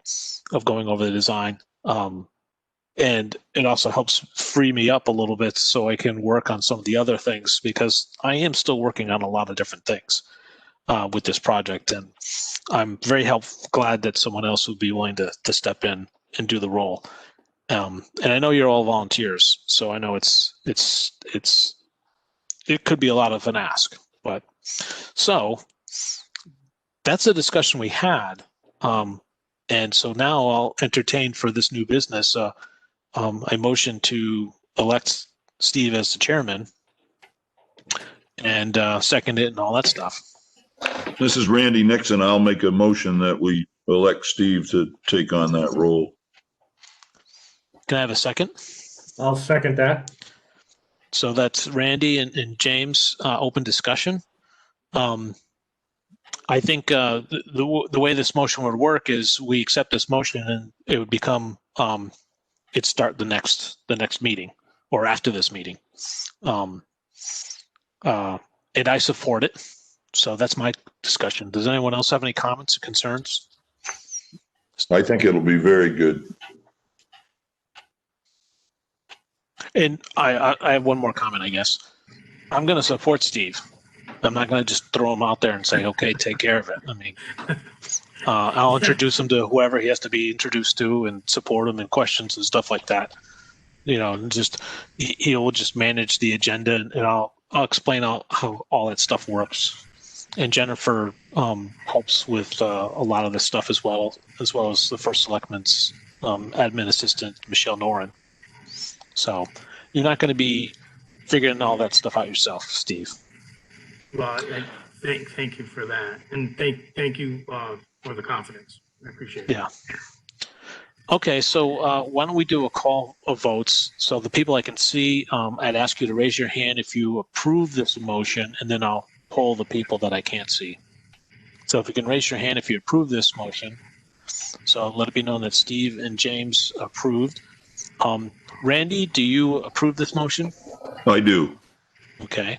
of going over the design. And it also helps free me up a little bit so I can work on some of the other things, because I am still working on a lot of different things with this project. And I'm very glad that someone else would be willing to step in and do the role. And I know you're all volunteers, so I know it could be a lot of an ask. But so that's a discussion we had. And so now I'll entertain for this new business a motion to elect Steve as the chairman and second it and all that stuff. This is Randy Nixon. I'll make a motion that we elect Steve to take on that role. Can I have a second? I'll second that. So that's Randy and James, open discussion. I think the way this motion would work is we accept this motion and it would become it start the next meeting or after this meeting. And I support it. So that's my discussion. Does anyone else have any comments or concerns? I think it'll be very good. And I have one more comment, I guess. I'm going to support Steve. I'm not going to just throw him out there and say, okay, take care of it. I mean, I'll introduce him to whoever he has to be introduced to and support him in questions and stuff like that. Just he'll just manage the agenda, and I'll explain how all that stuff works. And Jennifer helps with a lot of this stuff as well as the first selectman's admin assistant, Michelle Noren. So you're not going to be figuring all that stuff out yourself, Steve. Well, thank you for that, and thank you for the confidence. I appreciate it. Yeah. Okay, so why don't we do a call of votes? So the people I can see, I'd ask you to raise your hand if you approve this motion, and then I'll poll the people that I can't see. So if you can raise your hand if you approve this motion. So let it be known that Steve and James approved. Randy, do you approve this motion? I do. Okay.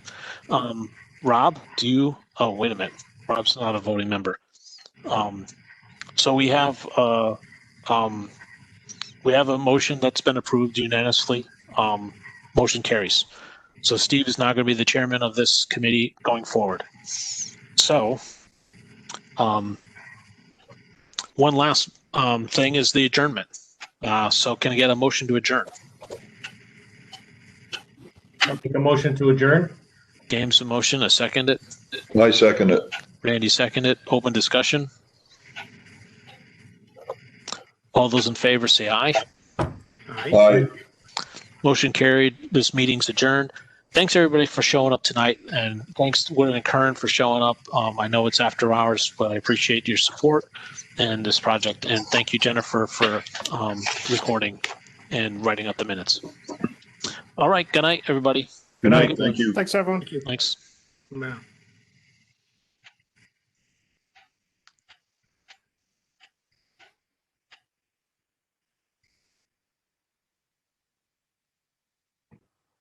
Rob, do you? Oh, wait a minute. Rob's not a voting member. So we have a motion that's been approved unanimously. Motion carries. So Steve is now going to be the chairman of this committee going forward. So one last thing is the adjournment. So can I get a motion to adjourn? I'll make a motion to adjourn. James, a motion, a second it. I second it. Randy, second it. Open discussion. All those in favor say aye. Aye. Motion carried. This meeting's adjourned. Thanks everybody for showing up tonight, and thanks to Wood and Kern for showing up. I know it's after hours, but I appreciate your support and this project. And thank you, Jennifer, for recording and writing up the minutes. All right. Good night, everybody. Good night. Thank you. Thanks, everyone. Thanks. No.